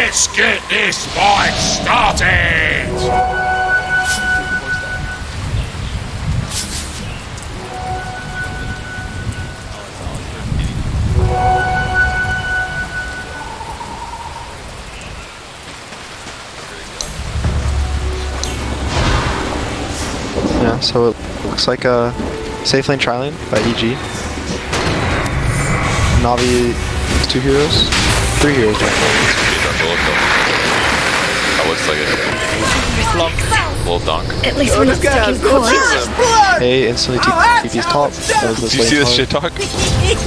Let's get this fight started! Yeah, so it looks like a safe lane tri-lane by EG. Navi is 2 heroes, 3 heroes right now. That looks like a little donk. At least we're not stuck in court. Hey, instantly TP's top. Do you see this shit talk? Do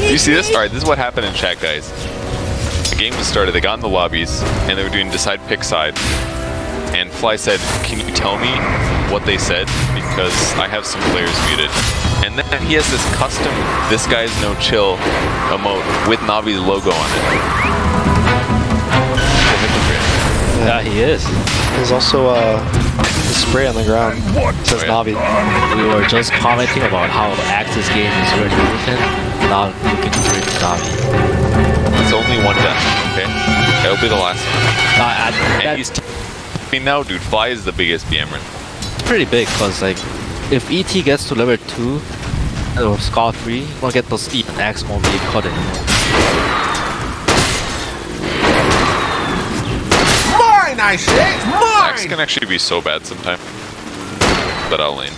you see this? Alright, this is what happened in chat, guys. The game was started, they got in the lobbies, and they were doing decide pick side. And Fly said, can you tell me what they said? Because I have some players muted. And then he has this custom, this guy's no chill emote with Navi's logo on it. Yeah, he is. There's also a spray on the ground. It says Navi. We were just commenting about how Axis game is really broken. Now looking to drink Navi. It's only one death, okay? That'll be the last one. And he's now, dude, Fly is the biggest BMer. It's pretty big, because like, if ET gets to level 2, or Scar 3, you're gonna get the speed, and Axe won't be cut in. Mine, I say! Mine! Axe can actually be so bad sometimes. But I'll lane.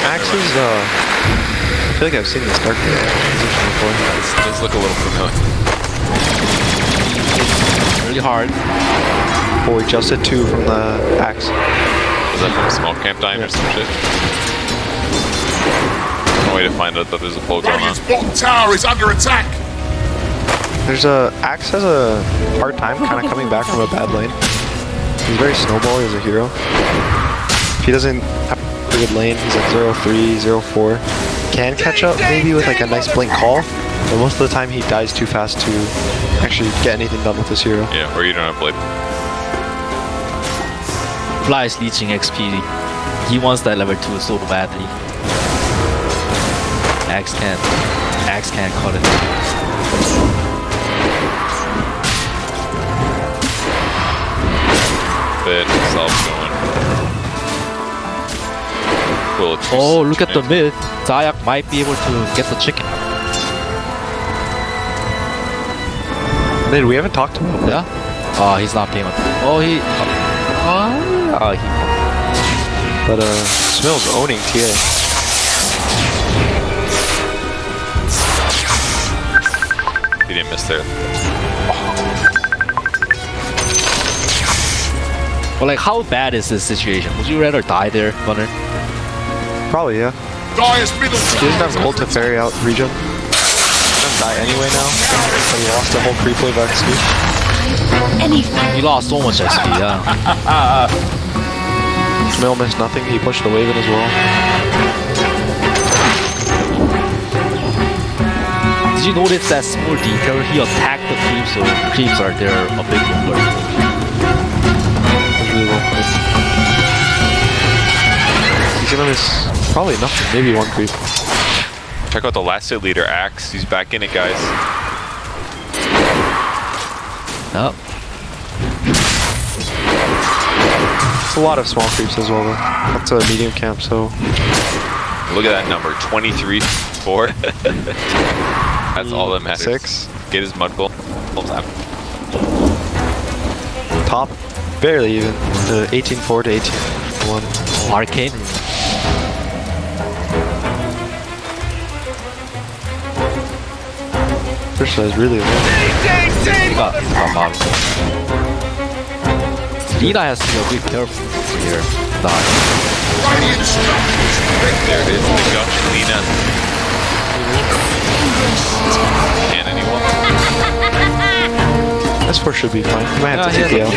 Axe is, I feel like I've seen this dark position before. This does look a little familiar. Really hard. Oh, we just hit 2 from the Axe. Was that from Smoke Camp dying or some shit? No way to find out that there's a pull going on. Radiant's bottom tower is under attack! There's Axe has a hard time kind of coming back from a bad lane. He's very snowbally as a hero. If he doesn't have a good lane, he's like 0-3, 0-4. Can catch up maybe with like a nice blink call, but most of the time he dies too fast to actually get anything done with this hero. Yeah, or you don't have blade. Fly is leeching XP. He wants that level 2 so badly. Axe can't cut it. Bit self going. Cool. Oh, look at the mid. Zayak might be able to get the chicken. Mid, we haven't talked to him. Yeah? Oh, he's not paying. Oh, he. But Smill's owning TA. He didn't miss there. But like, how bad is this situation? Would you rather die there, Gunner? Probably, yeah. Dyer's middle He doesn't have gold to ferry out regen. Doesn't die anyway now. But he lost the whole creep wave XP. He lost so much XP, yeah. Smill missed nothing. He pushed the wave in as well. Did you notice that small detail? He attacked the creeps, so creeps are there a bit longer. That's really well played. He's gonna miss probably nothing. Maybe 1 creep. Check out the last hit leader, Axe. He's back in it, guys. Yep. It's a lot of small creeps as well, though. That's a medium camp, so. Look at that number, 23, 4. That's all that matters. 6. Get his mud bull. Top, barely even. 18-4 to 18-1. Arcane. First is really low. He got bottom. Lina has to be a bit careful here. Die. There it is, the gush, Lina. And anyone. This force should be fine. He might have to Yeah, take the L.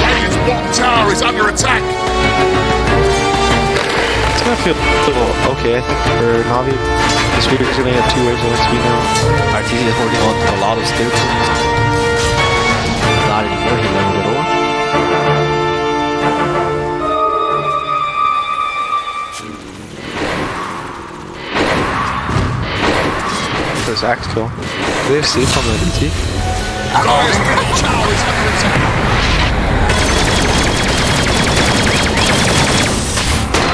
Radiant's bottom tower is under attack! It's gonna feel a little okay, I think, for Navi. This week is gonna get 2 waves of XP now. RTZ is holding on to a lot of skill points. Not anymore, he leveled it over. axe kill. Do they have sleep on the DT? Dire's middle tower is under attack.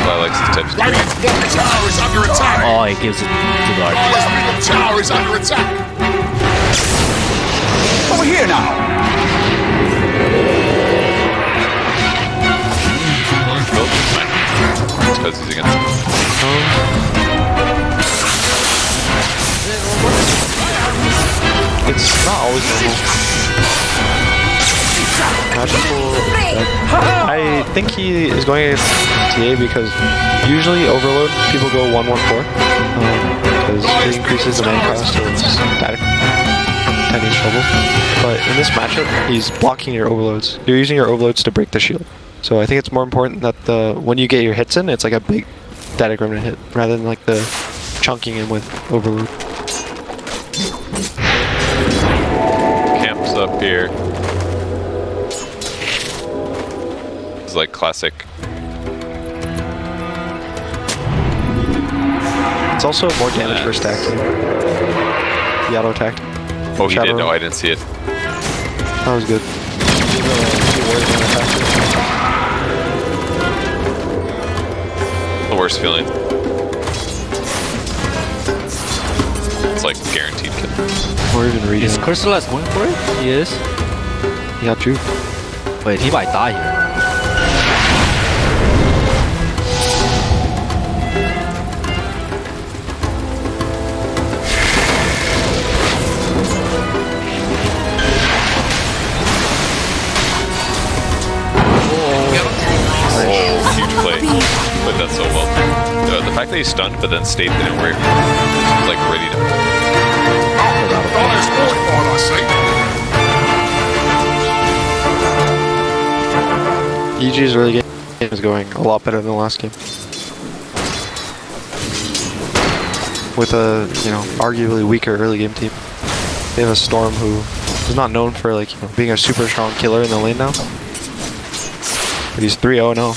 I like the types. Radiant's bottom tower is under attack. Oh, he gives it to the RT. Dire's middle tower is under attack. Over here now. It's because he's against him. It's not always normal. Magical. I think he is going against TA because usually Overload people go 1-1-4 because it increases the main cost so it's static 10-inch trouble. But in this matchup, he's blocking your overloads. You're using your overloads to break the shield. So I think it's more important that when you get your hits in, it's like a big static remnant hit rather than like the chunking in with overload. Camps up here. It's like classic. It's also more damage for stack too. The auto attacked. Oh, he did? Shadow. No, I didn't see it. That was good. The worst feeling. It's like guaranteed kill. Or even reading. Is Crystallize going for it? He is. Yeah, true. Wait, he might die here. Oh, huge play. Played that so well. The fact that he stunned but then stayed there where he was like ready to. Dire's fortified, I see. EG's early game is going a lot better than the last game. With a, arguably weaker early game team. They have a Storm who is not known for being a super strong killer in the lane now. But he's 3-0 now.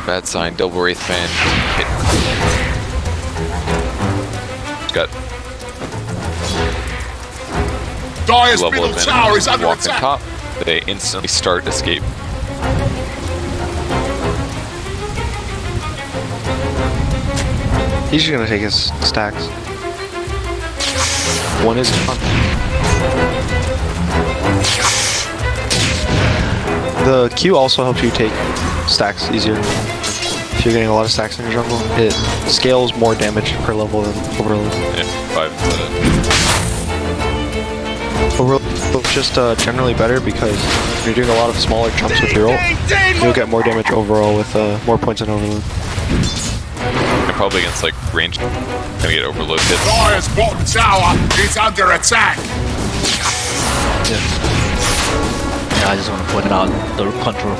Bad sign, double Wraith fan hit. Got Dire's level middle of tower is under walk on attack. top. They instantly start escape. He's just gonna take his stacks. One is fun. The Q also helps you take stacks easier. If you're getting a lot of stacks in your jungle, it scales more damage per level than Overload. Yeah, 5 instead of. Overload's just generally better because if you're doing a lot of smaller jumps with your ult, you'll get more damage overall with more points in Overload. And probably against like range, gonna get overload hits. Dire's bottom tower is under attack. Yeah, I just want to point out the control.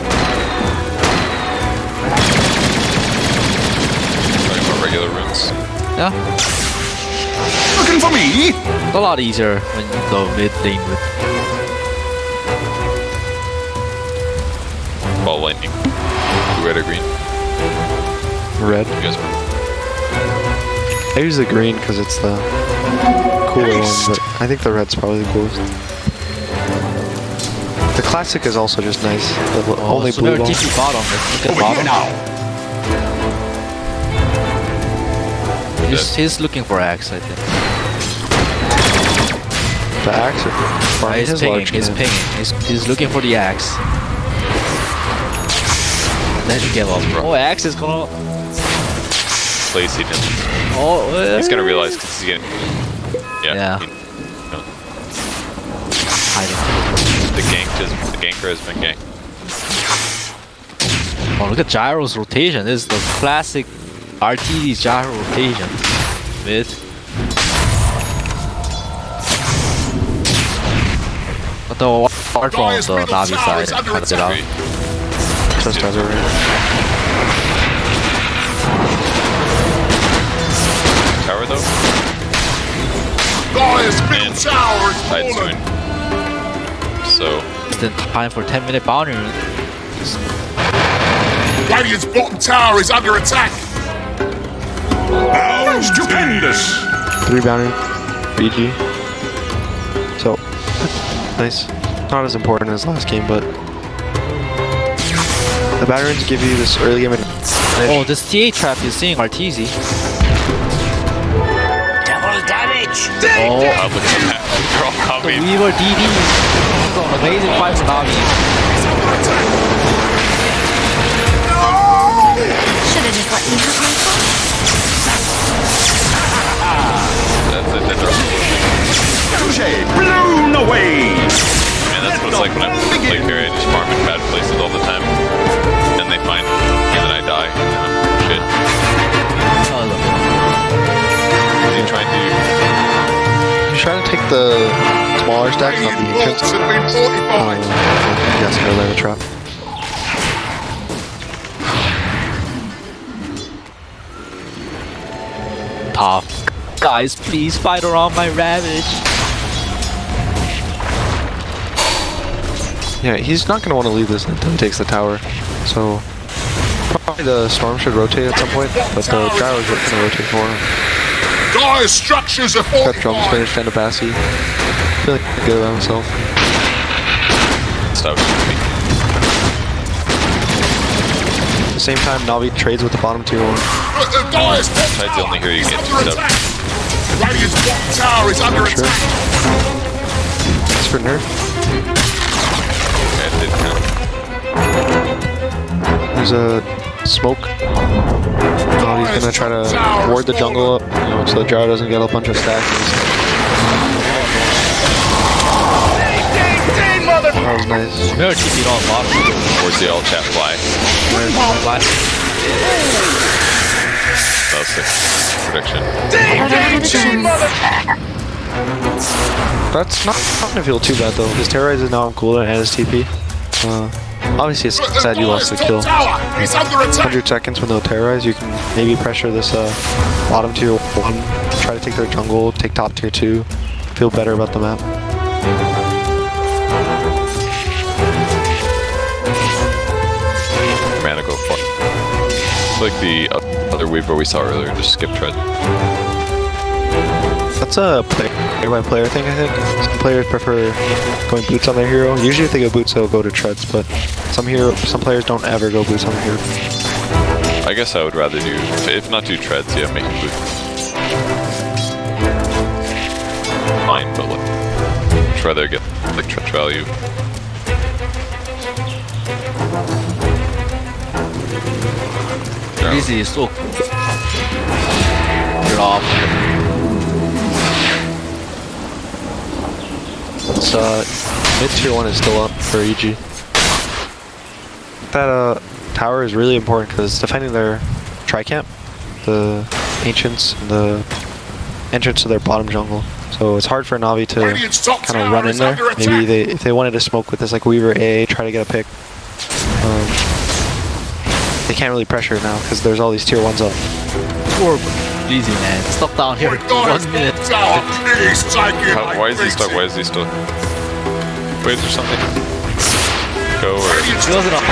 Talking about regular runes. Yeah, Looking for me? it's a lot easier when you go mid lane with. Ball lightning. Red or green? Red. You guys were. I use the green because it's the cooler one, but I think the red's probably the coolest. The classic is also just nice. The only so blue they're ball. TP bottom. Let's look Over at here bottom. now. He's looking for axe, I think. The axe or farming He's his pinging. large He's cannon. pinging. He's looking for the axe. Then he gave up. Oh, axe is gonna. Placing him. Oh, He's gonna realize because he's getting. Yeah. Hiding. The ganker has been ganked. Oh, look at Gyro's rotation. This is the classic RTD gyro rotation. Mid. But the apart from Dire's the middle Navi tower side, is under cut it out. attack. Just as a red. Tower though? Dire's middle And tower is Tide's fallen. doing. So, It's the time for 10-minute boundary. Radiant's bottom tower is under attack. Oh, stupendous. 3 bounty for EG. So, nice. Not as important as last game, but the Batterings give you this early game advantage. Oh, this TA trap is seeing Arteezy. Double damage. Oh, Look at that. They're all the coming. Weaver DD. So an amazing fight from Navi. Should've just let me have my fun. That's it. They're Touche. Blown away. Man, that's what it's like when I play carry. I just farm in bad places all the time. And they find me, and then I die. And then I'm shit. Oh, look. What are you trying to do? You're trying to take the smaller stacks, not the Radiant entrance. vaults have been fortified. Yes, go there, the trap. Tough. Guys, please fight around my Ravage. Yeah, he's not going to want to leave this until he takes the tower. So, probably the Storm should rotate at some point, but the Gyro's going to rotate for him. Dire structures are Got drums fortified. finished and a Passy. Feeling good about himself. Stop. At the same time, Navi trades with the bottom tier 1. But the Dire's top Tide's the only tower hero you is get under to attack. Radiant's bottom tower is under Sure. attack. It's for nerf. Okay, it did count. There's a smoke. Navi's gonna try to ward the jungle up, so the Gyro doesn't get a bunch of stacks. That was nice. We're TP'd on bottom. Where's the all chat fly? That was sick. Prediction. That's not gonna feel too bad though. His Terrorize is now cooler and his TP. Obviously it's But the sad you lost the Dire's kill. top tower is under attack. 100 seconds with no Terrorize, you can maybe pressure this bottom tier 1, try to take their jungle, take top tier 2, feel better about the map. Mana go fuck. It's like the other Weaver we saw earlier, just skip tread. That's a player by player thing, I think. Some players prefer going boots on their hero. Usually if they go boots, they'll go to treads, but some players don't ever go boots on their hero. I guess I would rather do, if not do treads, yeah, make it boot. Fine, but like, I'd rather get like tread value. Yeah. Easy is so cool. You're off. It's mid tier 1 is still up for EG. That tower is really important because defending their tri-camp, the ancients, and the entrance to their bottom jungle. So it's hard for Navi to Radiant's top kind of tower run in is there. under attack. Maybe if they wanted to smoke with this like Weaver AA, try to get a pick. They can't really pressure it now because there's all these tier 1s up. Poor easy man. Stop down here. The Dire's 1 minute. top tower is taking Why is he stuck? Why is he stuck? Waves or something? Go or... Radiant's He wasn't top up.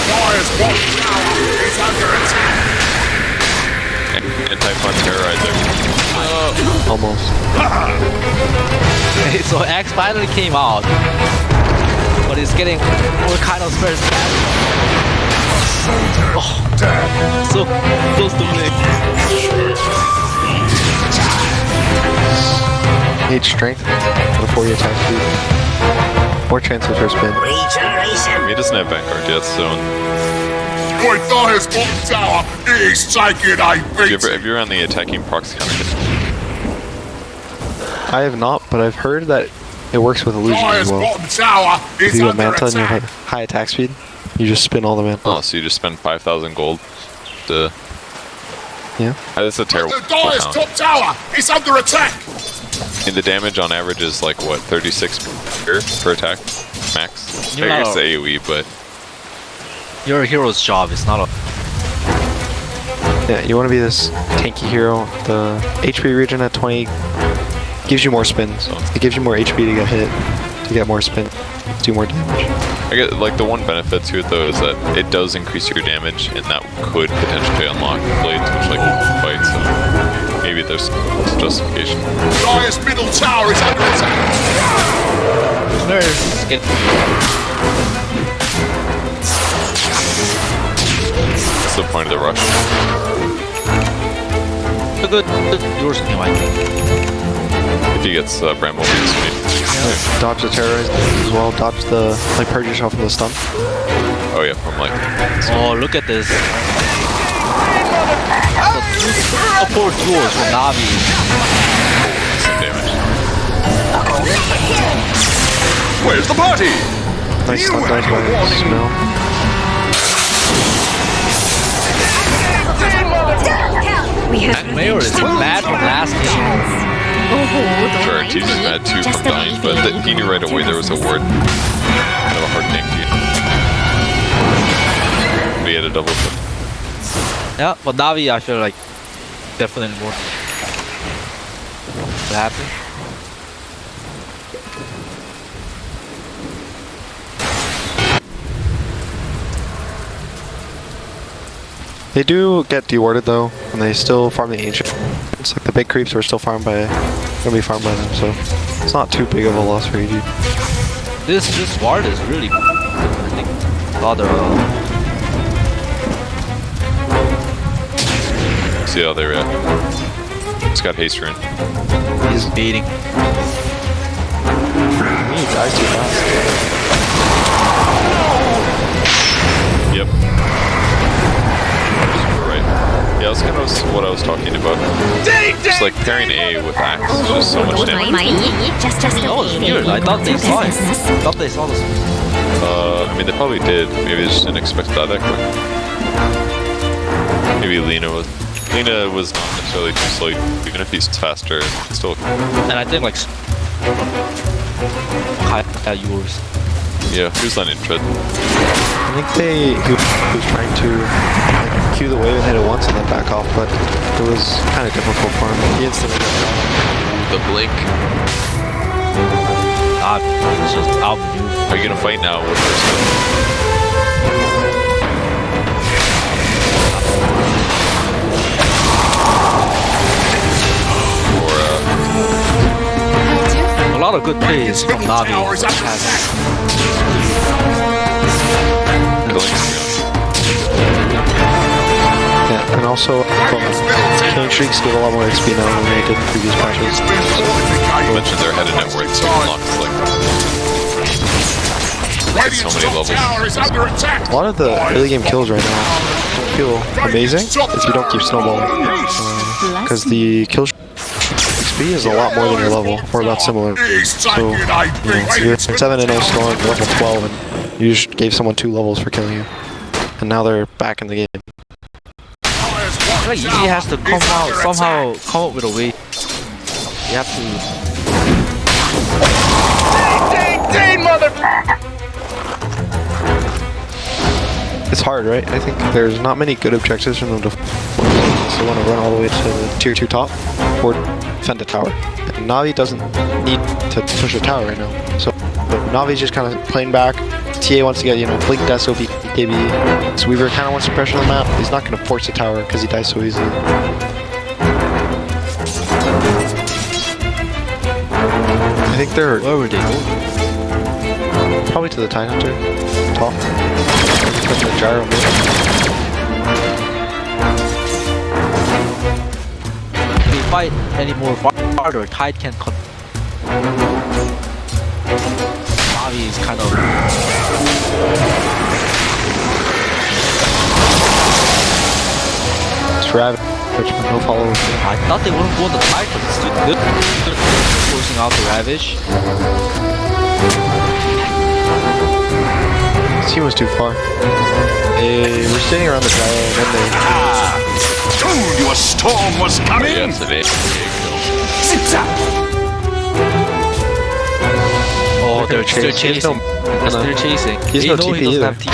Dire's bottom tower is under attack. Anti-punch terrorizer. Almost. So X finally came out. But it's getting all kind of spares back. Oh, so close to winning. Need strength before you attack speed. More chances for spin. Regeneration. He doesn't have Vanguard yet, so... Boy, Dire's bottom tower is taking a Have you beating. ever on the attacking proxy counter hit? I have not, but I've heard that it works with illusion Dire's as well. bottom tower If is you go under Manta and you have attack. high attack speed, you just spin all the Manta. Oh, so you just spend 5,000 gold to... Yeah. That's a terrible The Dire's count. top tower is under attack. And the damage on average is like, what, 36 per attack? Max? I You're guess not the AoE, but... Your hero's job is not a. Yeah, you want to be this tanky hero. The HP regen at 20 gives you more spins. It gives you more HP to get hit, to get more spin, do more damage. I get like the one benefit to it though is that it does increase your damage, and that could potentially unlock blades, which like fight. So maybe there's justification. Dire's middle tower is under attack. What's the point of the rush? Good. Yours anyway. If he gets Bramble Beats, Dodge the terrorize as well. Dodge the like purge yourself from the stun. oh yeah, from like Oh, look at this. Support duels with Navi. some damage. Where's the party? Nice stun dice by Smell. We have Mayor is mad from last game. Sure, he's just mad too from dying, but he knew right away there was a ward. Kind of a hard thing to. We had a double kill. Yeah, but Navi, I feel like definitely more. What happened? They do get dewarded though, and they still farm the ancient. It's like the big creeps are still gonna be farmed by them, so it's not too big of a loss for AG. This ward is really good. I think other See how they react. It's got haste rune. he's baiting. He dies too fast. Yep. Right. Yeah, that's kind of what I was talking about. Just like pairing A with Axe is just so much damage. just Oh, it's weird. I thought they saw it. I thought they saw this. I mean, they probably did. Maybe they just didn't expect that quick. Maybe Lena was not necessarily too slow. Even if he's faster, it's still. And I think like yours. Yeah, he was on intro. I think he was trying to like, cue the wave and hit it once and then back off, but it was kind of difficult for him. He instantly got The blink. It's just out of you. Are you gonna fight now with her? A lot of good plays from Navi. yeah, and also killing streaks give a lot more XP now than they did in previous patches. You mentioned their head of net worth, so unlocks like so many levels. A lot of the early game kills right now feel amazing if you don't keep snowballing, because the kill XP is a lot more than your level, or about similar. So, you know, you're 7 and 0 scoring level 12, and you just gave someone 2 levels for killing you, and now they're back in the game. Like he has to come out somehow, come up with a way. You have to. It's hard, right? I think there's not many good objectives for them to so want to run all the way to the tier 2 top or defend a tower. And Navi doesn't need to push a tower right now. So Navi's just kind of playing back. TA wants to get, you know, Blink Death so KB. So Weaver kind of wants to pressure the map. He's not going to force a tower because he dies so easily. I think they're... Where would they go? Probably to the Tide Hunter. Top. Put the gyro mid. If they fight any more farther, Tide can come. Navi is kind of. It's Rabbit. No followers. I thought they wouldn't go the Tide, but it's too good. Forcing out the Ravish. This team was too far. They were sitting around the gyro and then they... Told you a storm was coming! Yes, it is. Oh, they're chasing. chasing. They're still chasing. He's They no know TP he doesn't either. have TP.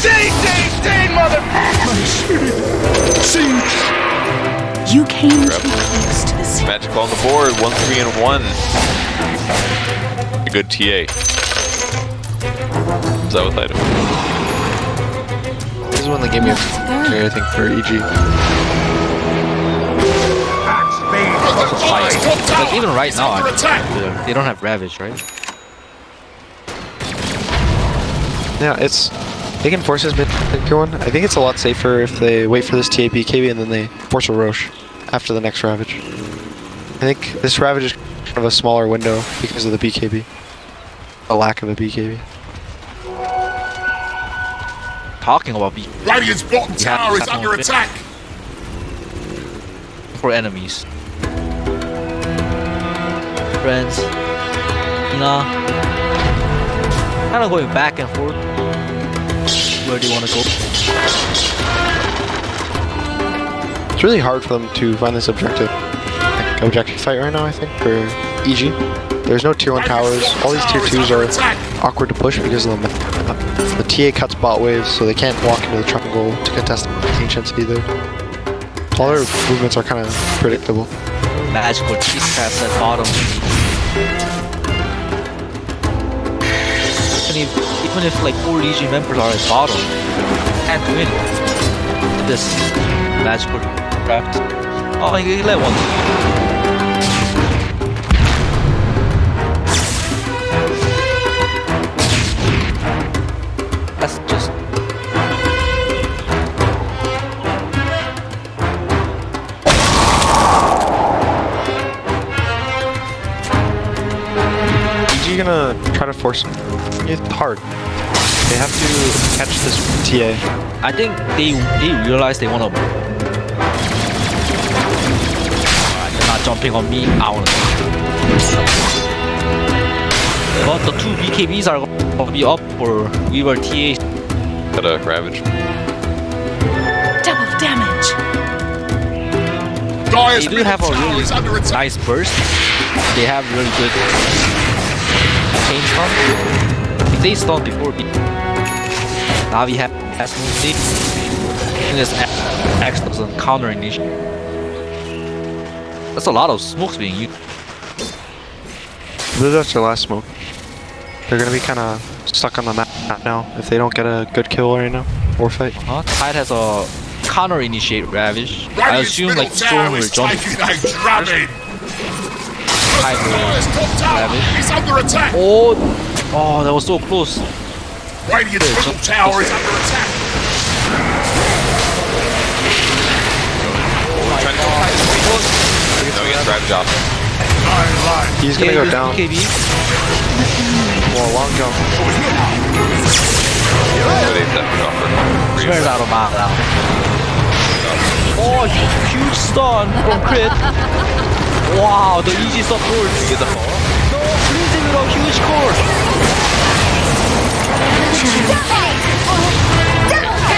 Stay, mother! Sing! You came too close to the sea. Magic on the board, 1, 3, and 1. a good TA. Is that what I do? This is when the game gets scary, I think, for EG. Like even right now, they don't have Ravage, right? Yeah, they can force this mid one. I think it's a lot safer if they wait for this TA BKB and then they force a Roche after the next Ravage. I think this Ravage is kind of a smaller window because of the BKB. A lack of a BKB. Talking about Radiant's bottom tower is under attack. for enemies. Friends, kind of going back and forth. Where do you want to go? It's really hard for them to find this objective fight right now, I think, for EG. There's no tier 1 towers. All these tier 2s are awkward to push because of the TA cuts bot waves, so they can't walk into the triangle to contest ancients either. All their movements are kind of predictable. Magical cheese pass at bottom. Even if like 4 EG members are at bottom, can't win this magical draft. Oh, he let one. That's just. EG gonna try to force him. It's hard. They have to catch this TA. I think they realize they wanna. They're not jumping on me. Out. But the 2 BKBs are gonna be up for Weaver TA. Got a Ravage. Double damage. They do have a really nice burst. They have really good chain stun. If they stun before Navi has no state, and this X doesn't counter initiate. That's a lot of smokes being used. I believe that's their last smoke. They're gonna be kind of stuck on the map now if they don't get a good kill right now or fight. Tide has a counter initiate Ravage. I assume like Storm will jump. Tide will Ravage. Oh, that was so close. Radiant's middle tower is under attack. No, he gets Ravage off. He's gonna go down. BKB. Well, long jump. Swears out of my mouth. Oh, huge stun from crit. Wow, the EG support. You get the follow? No, freezing with a huge core.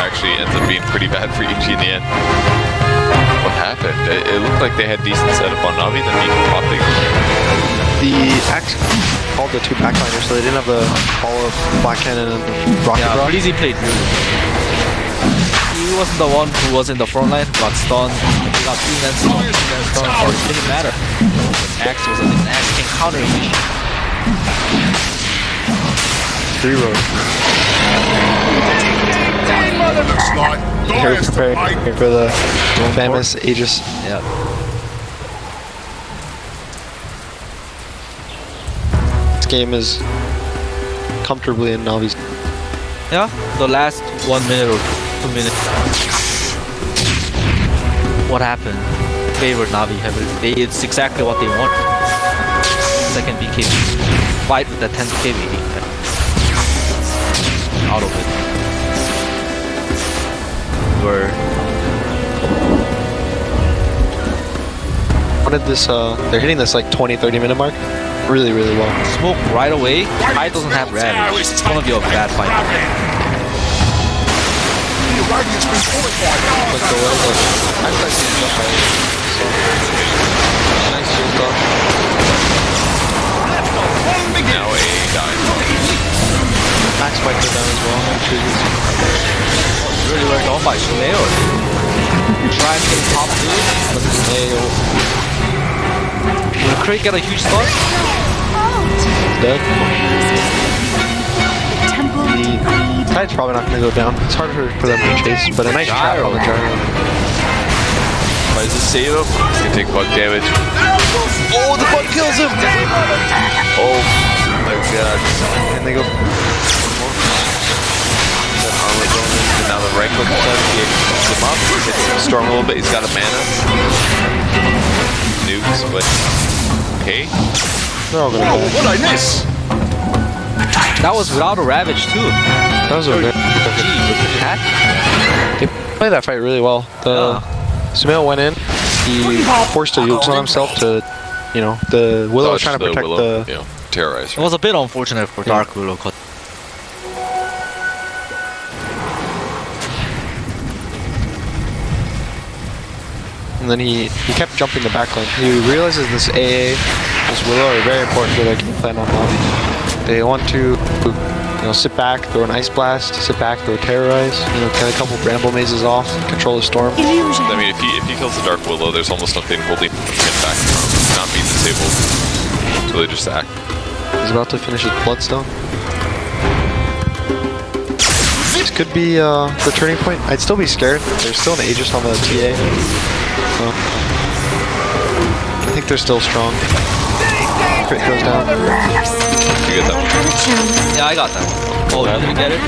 Actually ends up being pretty bad for EG in the end. What happened? It looked like they had decent setup on Navi, then Nico popped it. The Axe called the 2 backliners, so they didn't have the follow-up Black Cannon and Rocket Yeah, Rock. Breezy played really good. He wasn't the one who was in the front line, got stunned, got 3-man stun, so it didn't matter. Axe was an Axe can counter initiate. 3 rows. Looks like They're Dire's preparing to for the famous Aegis. Yeah. This game is comfortably in Navi's. Yeah, the last 1 minute or 2 minutes. What happened? Favored Navi heavily. It's exactly what they want. Second BKB. Fight with the 10th BKB. Out of it. Wanted this, they're hitting this like 20-30 minute mark really well. Smoke right away. Tide doesn't have Ravage. It's gonna be a bad fight. Radiant's been fortified. Now a dive. Max spiked it down as well. Really well done by Snail. Try and get top 2, but Snail. Will Craig get a huge stun? dead. Temple The tide's probably not going to go down. It's hard for them to chase, but a nice trap on the gyro. Tries to save him. He's gonna take bug damage. Oh, the bug kills him! Oh my god. And they go. That armor going in. And now the right click does hits him up. Hits him strong a little bit. He's got a mana. Nukes, but okay. They're all going to die. What I miss? That was without a Ravage too. That was a very Hat? They played that fight really well. The Sumail went in. He forced a ult on himself to, you know, the Willow was trying to protect the. You know, terrorize. It was a bit unfortunate for Dark Willow. And then he kept jumping the back lane. He realizes this AA, this Willow are very important for their game plan on lobby. They want to, you know, sit back, throw an Ice Blast, sit back, throw Terrorize, you know, get a couple Bramble Mazes off, control the storm. illusion. I mean, if he kills the Dark Willow, there's almost nothing holding him back from not being disabled. So they just act. He's about to finish his Bloodstone. This could be the turning point. I'd still be scared. There's still an Aegis on the TA. So I think they're still strong. Crit goes down. You get that one. Yeah, I got that one. Oh, you didn't get it?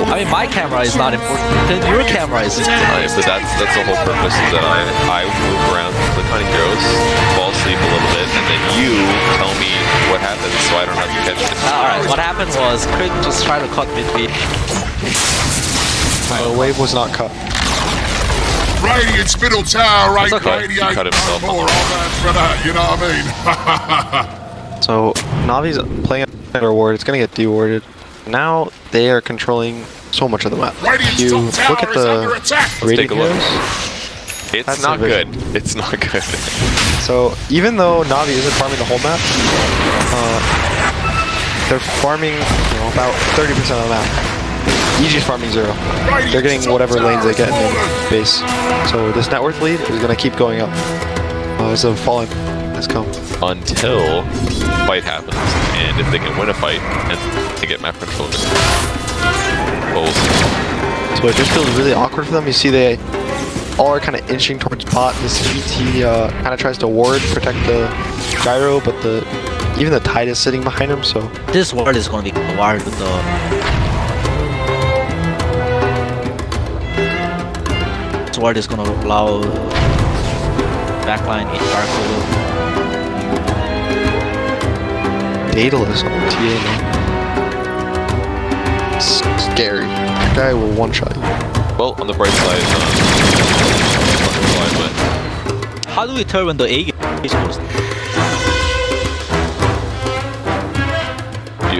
I mean, my camera is not important. Your camera is important. But that's the whole purpose, is that I move around, click on heroes, fall asleep a little bit, and then you tell me what happens so I don't have to catch it. Alright, what happened was Crit just tried to cut mid-beat. The wave was not cut. Radiant's middle tower ain't okay. He cut himself on the more wrong. on that for that, you know what I mean? So Navi's playing under ward. It's gonna get dewarded. Now they are controlling so much of the map. Radiant's You top look tower at is under the attack. rating take a look. heroes. It's That's not the good. vision. It's not good. So even though Navi isn't farming the whole map, they're farming, you know, about 30% of the map. EG's farming 0. They're getting whatever lanes they get in their base. So this net worth lead is going to keep going up as the falling has come. Until fight happens, and if they can win a fight, and they get map control. Goals. So it just feels really awkward for them. You see they all are kind of inching towards bot. This ET kind of tries to ward, protect the gyro, but even the tide is sitting behind him, so... This ward is going to be wired with the... This ward is going to allow backline in Dark Willow. Daedalus on the TA now. Scary. That guy will one-shot you. Well, on the bright side, but How do we tell when the A game is closed?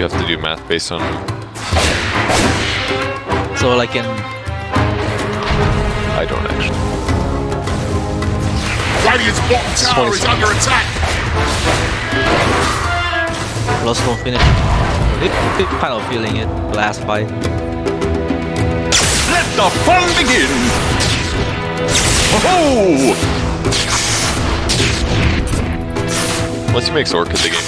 you have to do math based on. So like in... I don't actually. Radiant's bottom tower is under attack. Lost don't finish. They kind of feeling it last fight. Let the fun begin! Oh! Unless he makes Orchid the game.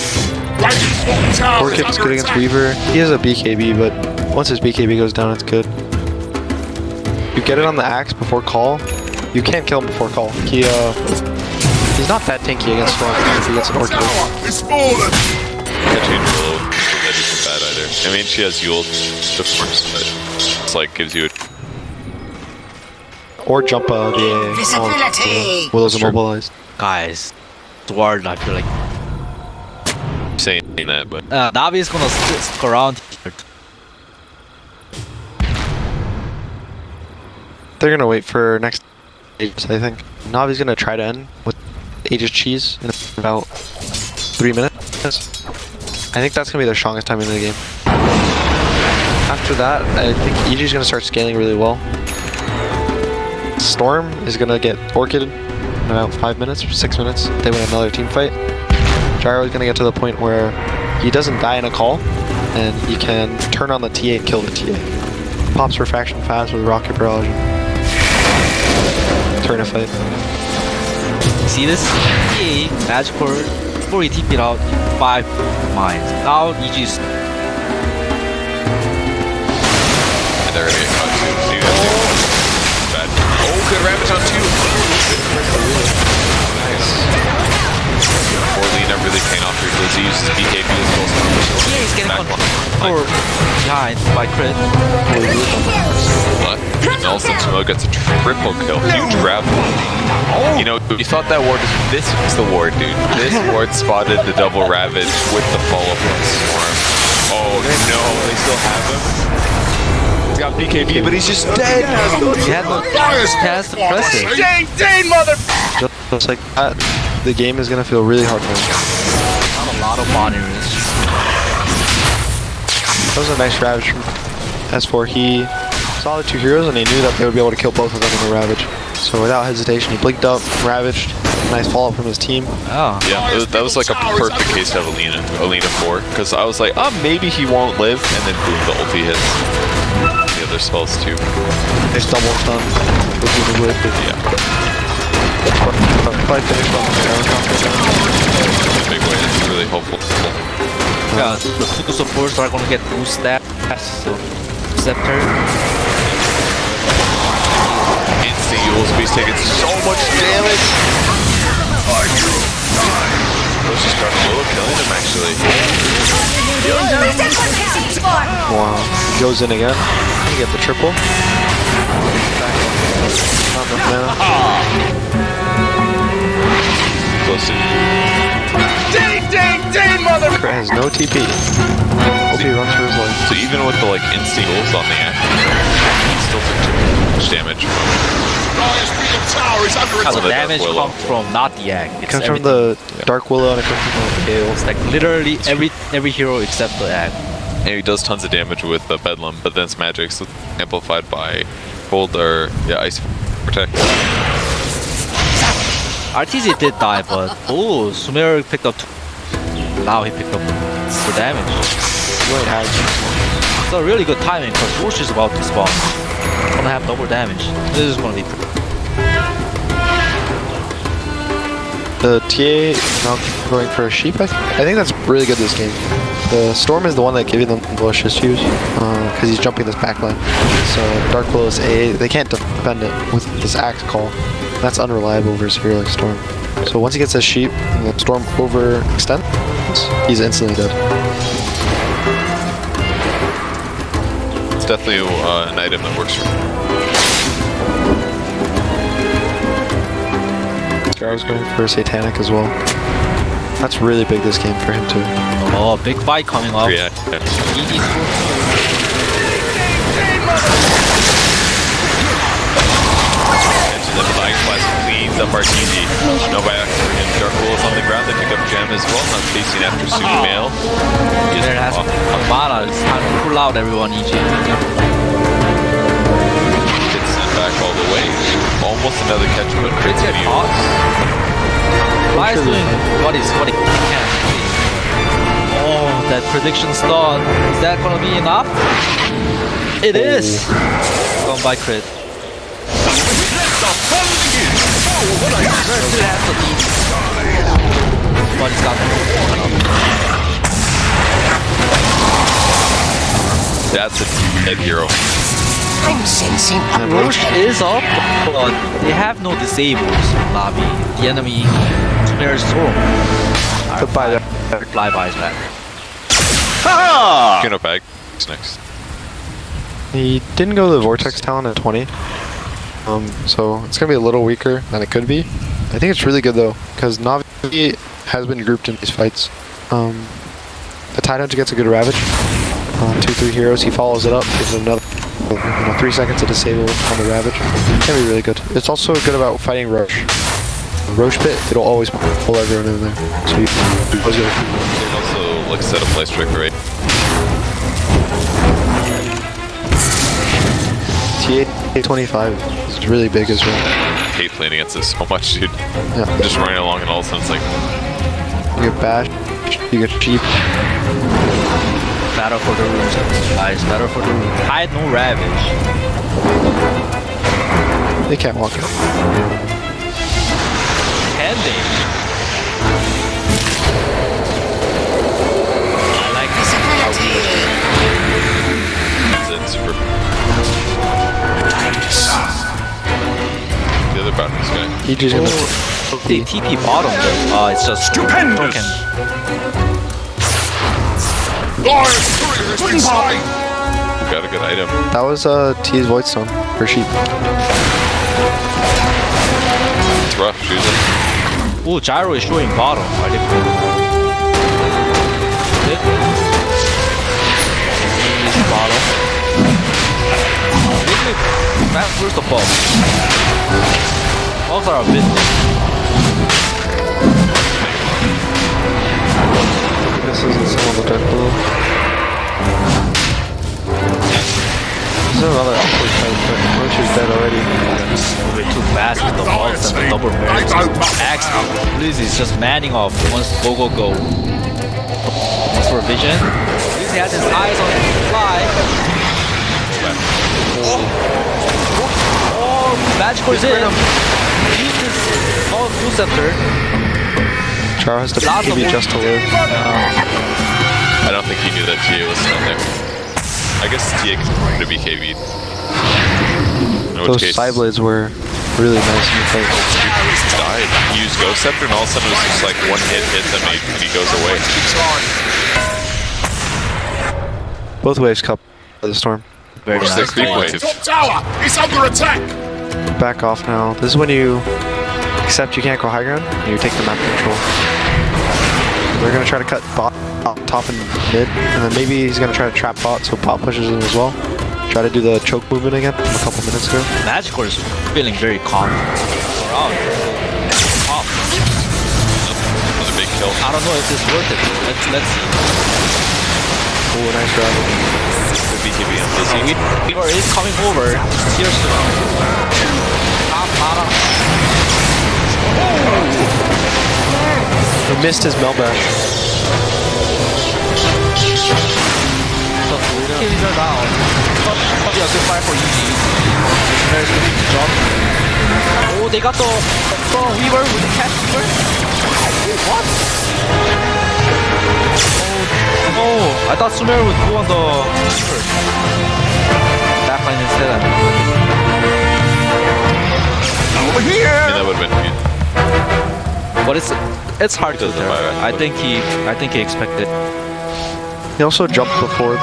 Radiant's bottom tower Orchid is under good against attack. Weaver. He has a BKB, but once his BKB goes down, it's good. You get it on the axe before call. You can't kill him before call. He's not that tanky against Storm if he gets an Orchid. Tower is fallen. Catching Willow that isn't bad either. I mean, she has Yule defense, but it's like gives you a. Or jump the Invisibility. Willow's Sure. immobilized. Guys, this ward I feel like... saying that, but Navi is gonna stick around here. They're gonna wait for next Aegis, I think. Navi's gonna try to end with Aegis Cheese in about 3 minutes. I think that's gonna be their strongest time in the game. After that, I think EG's gonna start scaling really well. Storm is gonna get Orchid in about 5 minutes or 6 minutes. They win another team fight. Gyro is gonna get to the point where he doesn't die in a call, and he can turn on the TA and kill the TA. Pops Refraction fast with Rocket Barrage. Turn a fight. See this? Magic word. before he TP'd out 5 mines. Now he just And they're gonna get caught too. See that too? Bad. Oh, good Ravage on 2. Nice. Poor Lena really paying off her ability. He uses BKB as well. yeah, he's getting control behind by crit. What? Nelson Sumo gets a triple kill. Huge grab. You know, you thought that ward this was the ward, dude. This ward spotted the double Ravage with the follow-up on Storm. Oh no, they still have him. He's got BKB, but he's just dead. He had no chance to press it. Just like that, the game is gonna feel really hard for him. Not a lot of monitors. That was a nice Ravage from S4. He saw the 2 heroes and he knew that they would be able to kill both of them in the Ravage. So without hesitation, he blinked up, Ravaged. Nice follow-up from his team. Oh. Yeah, that was like a perfect case to have Alina 4, because I was like, oh, maybe he won't live, and then boom, the ulti hits. The other spells too. Nice double stun. Yeah. Probably finished off the arrow counter. In a big way, it's really helpful. Yeah, the 2 supports are gonna get boost stats, so Scepter. Instant Yule's Beast taking so much damage. Let's just start solo killing him actually. Wow. He goes in again. You get the triple. Not enough mana. Close to Crit has no TP. Hope he runs for his life. So even with the like instant Yules on the act, he still took too much damage from Dire's middle tower is under How the attack. damage Willow. comes from not the act. It It's comes from everything. the Dark Willow and it comes from the Gale. It's like literally every hero except the act. And he does tons of damage with the Bedlam, but then his magic's amplified by Cold or Ice Protect. RTZ did die, but oh, Sumer picked up 2. Now he picked up the damage. Really hard. It's a really good timing because Rosh is about to spawn. Gonna have double damage. This is gonna be pretty. The TA now going for a sheep, I think that's really good this game. The Storm is the one that giving them bush issues because he's jumping this backline. So Dark Willow's A, they can't defend it with this axe call. That's unreliable versus a hero like Storm. So once he gets a sheep and the Storm overextends, he's instantly dead. It's definitely an item that works for him. Gar's going for Satanic as well. That's really big this game for him too. Oh, big fight coming up. Yeah. Easy. Mention that Flag Blast cleans up RTZ. No by accident. Dark Willow's on the ground. They pick up Gem as well. Not chasing after Super Male. There has mana. It's time to pull out everyone, EG. Gets sent back all the way. Almost another catch, but Crit's gonna use. Fly is doing what he can. Oh, that prediction stun. Is that gonna be enough? It is! Gone by crit. But he's got That's a dead hero. I'm sensing Rosh is up, but they have no disables. Lobby. The enemy Sumer's Storm. To buy that. Flyby's back. Gonna bag. What's next? He didn't go to the Vortex Talon at 20. So it's gonna be a little weaker than it could be. I think it's really good though, because Navi has been grouped in these fights. The Tidehunter gets a good Ravage. 2-3 heroes, he follows it up, gives it another 3 seconds to disable on the Ravage. It's gonna be really good. It's also good about fighting Rosh. Rosh pit, it'll always pull everyone in there. So you always get And also, like, set a place trick, right? TA25 is really big as well. I hate playing against this so much, dude. Yeah. I'm just running along and all of a sudden it's like, You get Bash, you get Sheep. Battle for the roots, guys. Battle for the roots. Hide no Ravage. They can't walk out. Can they? super. The other bounties guy. EG's gonna. They TP bottom though. It's just Stupendous. broken. Lions turret has been slain. We got a good item. That was T's Void Stone for sheep. It's rough, usually. Oh, Gyro is showing bottom. I didn't know. Bottom. Where's the ball? Balls are a bit. This isn't some of the dark blue. This is another upward fight, but Roach is dead already. We're too fast with the walls and the double barrels. Axe Blizzy is just manning off once go. Thanks for vision. Blizzy has his eyes on the fly. Oh, magical is in. Uses all full scepter. Char has to PB just to live. I don't think he knew that TA was still there. I guess TA could have BKB'd. Those side blades were really nice in the fight. Died. He used Ghost Scepter and all of a sudden it was just like one hit hits him and he goes away. Both waves cup of the storm. Very Where's the creep wave? Top tower is under attack. Back off now. This is when you accept you can't go high ground and you take the map control. We're gonna try to cut bot, top and mid, and then maybe he's gonna try to trap bot so bot pushes in as well. Try to do the choke movement again from a couple minutes ago. Magical is feeling very calm. Around. Off. Another big kill. I don't know if it's worth it. Let's see. Oh, nice grab. The BKB on Blizzy. Weaver is coming over. Here's the bottom. He missed his Melbash. The kills are down. Probably a good fight for EG. There's a big drop. Oh, they got the Weaver with the cat Weaver. What? Oh, I thought Sumer would go on the Weaver. Backline instead. Over here. I mean, that would have been good. But it's hard to Doesn't tell. matter. I think he expected. He also jumped before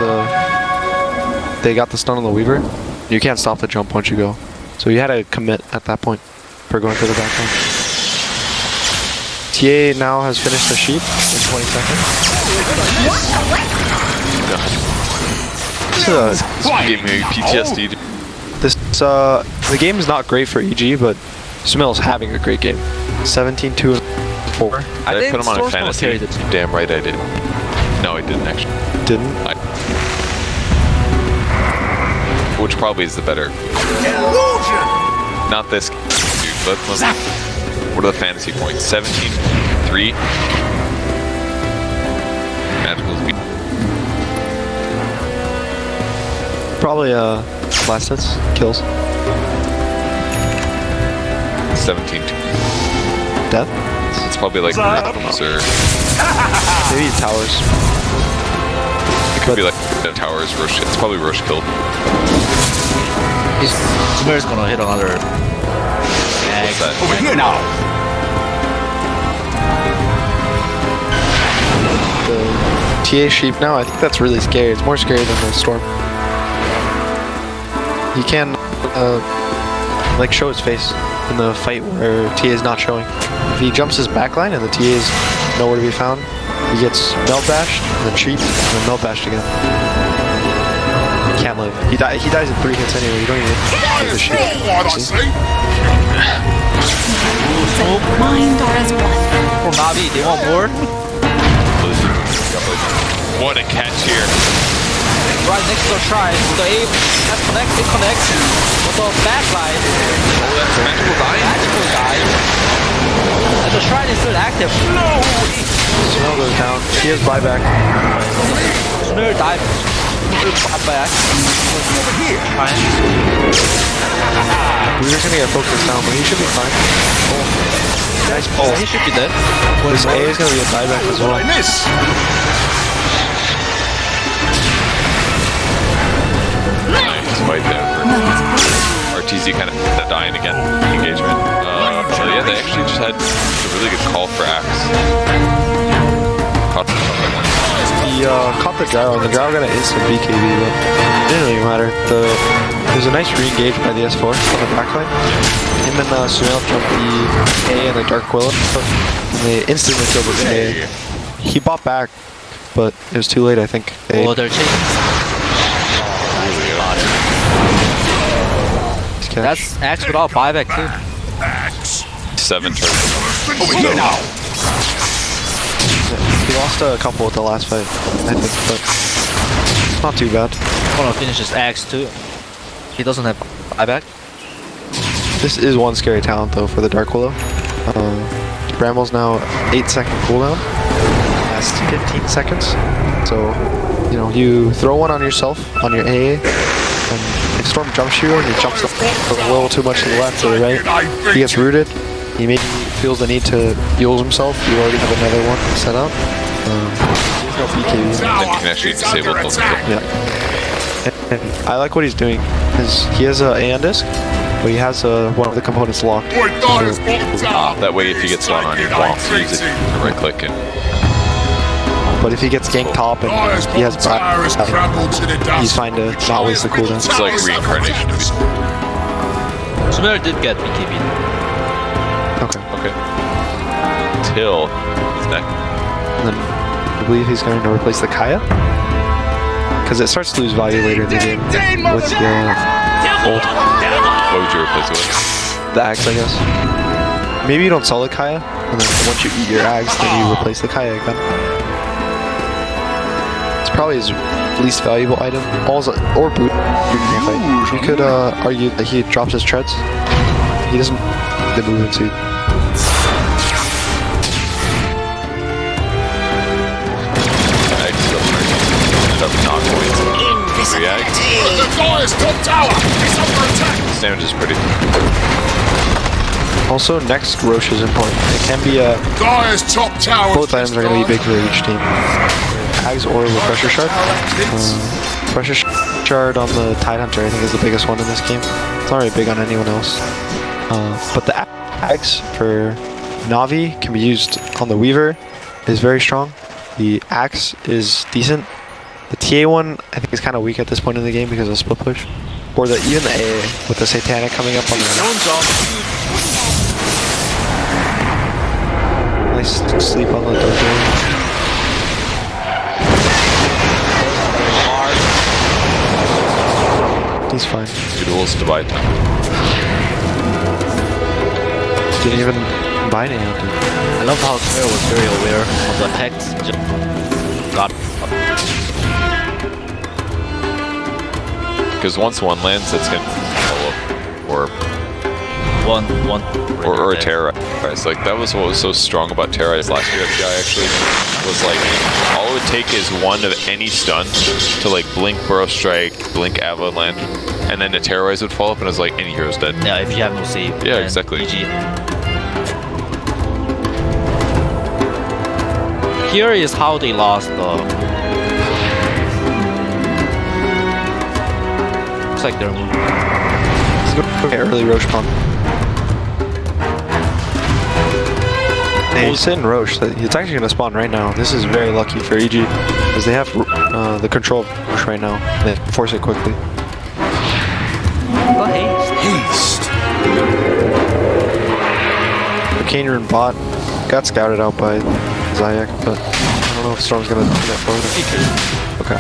they got the stun on the Weaver. You can't stop the jump once you go. So you had to commit at that point for going for the back line. TA now has finished the sheep in 20 seconds. This Gave me PTSD. the game is not great for EG, but Smill's having a great game. 17-2-4. Did I put him on a fantasy? Damn right I did. No, I didn't actually. Didn't? Which probably is the better. Illusion. Not this dude, but what are the fantasy points? 17-3. Magical's beat. Probably last hits, kills. 17-2. Death? It's probably like Rams or Maybe towers. it could be like Towers, Roche. It's probably Roche killed. Sumer's gonna hit another. What's that? Over here now. The TA sheep now, I think that's really scary. It's more scary than the storm. He can like show his face in the fight where TA is not showing. If he jumps his backline and the TA is nowhere to be found, he gets melt bashed and then sheep and then melt bashed again. He can't live. He dies in 3 hits anyway. You don't even get the sheep. What I see? Mind or as one. For Navi, they want more. What a catch here. Right next to the shrine. The aim has connected, connects. But the backline. Oh, that's Magical dying? Magical dies. And the shrine is still active. No! Smell goes down. He has buyback. Sumer died. Back. Over here. We're just gonna get focused down, but he should be fine. Nice pull. He should be dead. This A is gonna be a buyback as well. I miss. TZ kind of dying again. Engagement. So yeah, they actually just had a really good call for Axe. He caught the gyro, and the gyro got an instant BKB, but it didn't really matter. There's a nice re-engage by the S4 on the backline. Him and Sumail jumped the A and the Dark Willow, and they instantly killed the A. He bought back, but it was too late, I think. Oh, they're chasing. That's Axe without buyback too. 7 turns. Over here now. He lost a couple at the last fight, I think, but not too bad. I want to finish his Axe too. He doesn't have buyback. This is one scary talent though for the Dark Willow. Bramble's now 8-second cooldown. Last 15 seconds. So, you know, you throw one on yourself, on your AA, and if Storm jumps you and he jumps a little too much to the left or the right, he gets rooted. He maybe feels the need to heal himself. You already have another one set up. There's no BKB. Then you can actually disable both of them. Yeah. And I like what he's doing. He has a AN disc, but he has one of the components locked. That way, if he gets one on you, you use it to right click and. But if he gets ganked top and he has he's fine to not waste the cooldown. It's like reincarnation of it. Sumail did get BKB. Okay. Till his neck. And then I believe he's going to replace the Kaya. Because it starts to lose value later in the game with the ult. What would you replace it with? The Axe, I guess. Maybe you don't sell the Kaya, and then once you eat your Axe, then you replace the Kaya again. It's probably his least valuable item. Or boot. You could argue that he drops his treads. He doesn't the movement suit. Damage is pretty. Also, next Roche is important. It can be both items are going to be big for each team. Ags or Refresher Shard. Refresher Shard on the Tide Hunter I think is the biggest one in this game. It's not really big on anyone else. But the Ags for Navi can be used on the Weaver. Is very strong. The Axe is decent. The TA one I think is kind of weak at this point in the game because of split push. Or even the AA with the Satanic coming up on the nice sleep on the dojo. He's fine. Duels divide. Didn't even buy any of it. I love how Sumail was very aware of the attacks. Just got Because once one lands, it's gonna follow, or one a terrorize. Like that was what was so strong about terrorize last year. The guy actually was like, all it would take is one of any stun to like blink Burrow Strike, blink Avalanche, and then the terrorize would fall up, and it's like any hero's dead. Yeah, if you have no save. Yeah, exactly. GG. Here is how they lost the. Looks like they're moving. Okay, early Roche pump. Hey, he's in Roche. It's actually going to spawn right now. This is very lucky for EG because they have the control of Roche right now. They force it quickly. Haste. The Canyon bot got scouted out by Zayak, but I don't know if Storm's going to do that for him. Okay.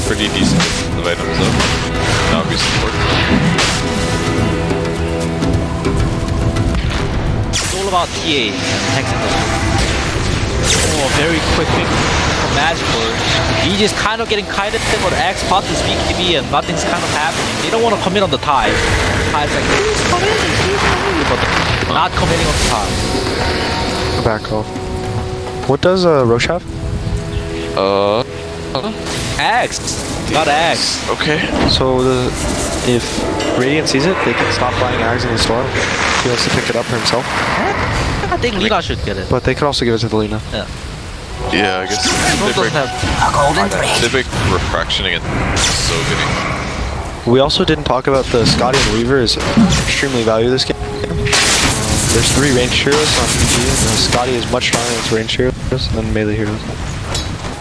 Pretty decent of items though. Now be support. It's all about TA and technical. Oh, very quick pick from Magical. He just kind of getting kited for the X pot to BKB and nothing's kind of happening. They don't want to commit on the Tide. Tide's like, please come in, but not committing on the Tide. Back off. What does Roche have? X. Got X. Okay. So if Radiant sees it, they can stop buying Ags in the store. He wants to pick it up for himself. I think Lina should get it. But they could also give it to the Lina. Yeah. Yeah, I guess Storm doesn't have. A golden thread. they make refraction against Soaking. We also didn't talk about the Scotty and Weaver is extremely valuable this game. There's 3 ranged heroes on PG, and the Scotty is much stronger than its ranged heroes than melee heroes.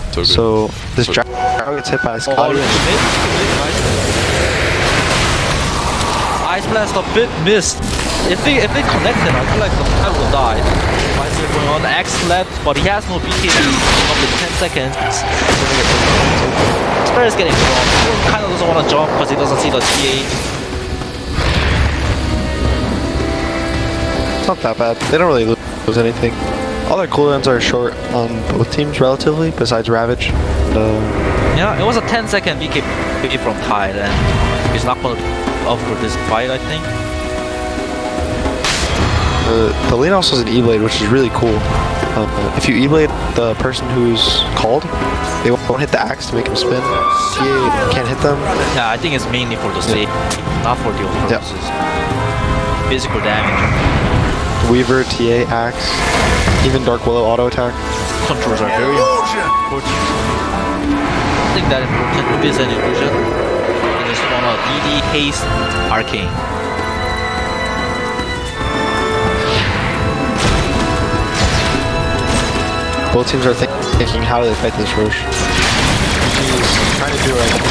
So good. So this dragon gets hit by a Scotty. Ice Blast a bit missed. If they connected, I feel like the fight will die. Why is it going on? X left, but he has no BKB up in 10 seconds. Spare is getting dropped. He kind of doesn't want to jump because he doesn't see the TA. It's not that bad. They don't really lose anything. All their cooldowns are short on both teams relatively, besides Ravage. Yeah, it was a 10-second BKB from Tide, and he's not going to up for this fight, I think. The lane also has an E-Blade, which is really cool. If you E-Blade the person who's called, they won't hit the axe to make him spin. TA can't hit them. Yeah, I think it's mainly for the safety, not for the other purposes. Physical damage. Weaver, TA, axe, even Dark Willow auto attack. Controls are very important. I think that important if it's an illusion. You just wanna DD, haste, arcane. Both teams are thinking how do they fight this Roche. He's trying to do right now.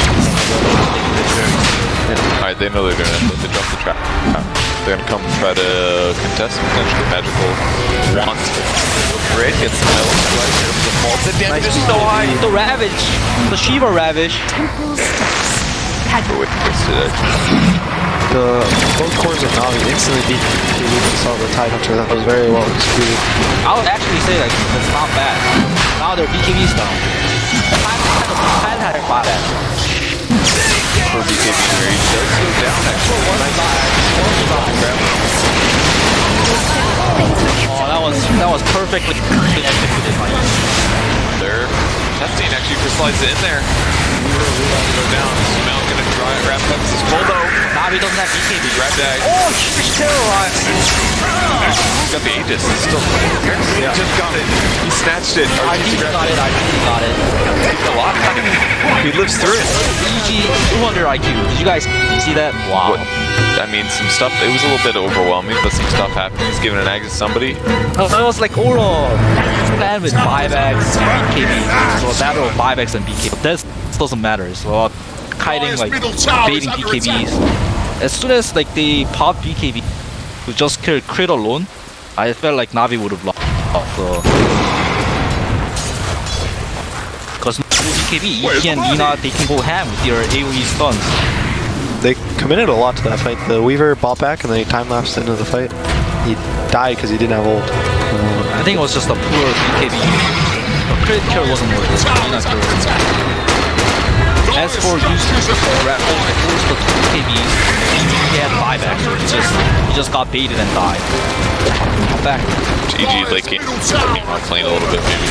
Alright, they know they're gonna have to jump the trap. They're gonna come try to contest potentially magical wants. Great, gets the metal right here. The fault. The damage is so high. The Ravage! The Shiva Ravage! Wait, Both cores of Navi instantly beat BKB and saw the Tide Hunter. That was very well executed. I would actually say like that's not bad. Now their BKB's down. Tide had a bot at. for BKB here, he does go down actually. Oh, that was perfectly executed by you. There, testing actually crystallized it in there. Go down. Smell gonna try it. Grab Pepsi. Boldo. Navi doesn't have BKB. Grab that. Oh, he's terrorized. He's got the Aegis. He's still. He just got it. He snatched it. I think he got it. I think he got it. A lot. He lives through it. EG 200 IQ. Did you guys see that? Wow. What? I mean, some stuff. It was a little bit overwhelming, but some stuff happened. He's giving an ag to somebody. It was like Oro plan with buybacks and BKB. So a battle of buybacks and BKB. This doesn't matter. So kiting like baiting BKBs. As soon as like they pop BKB to just kill crit alone, I felt like Navi would have lost. Because BKB, EG and Nina, they can go ham with their AoE stuns. They committed a lot to that fight. The Weaver bought back and then he time-lapsed into the fight. He died because he didn't have ult. I think it was just a poor BKB. The crit kill wasn't worth it. Nina killed it. As for using the BKBs, he had buyback, so he just got baited and died. Back. EG like game playing a little bit maybe.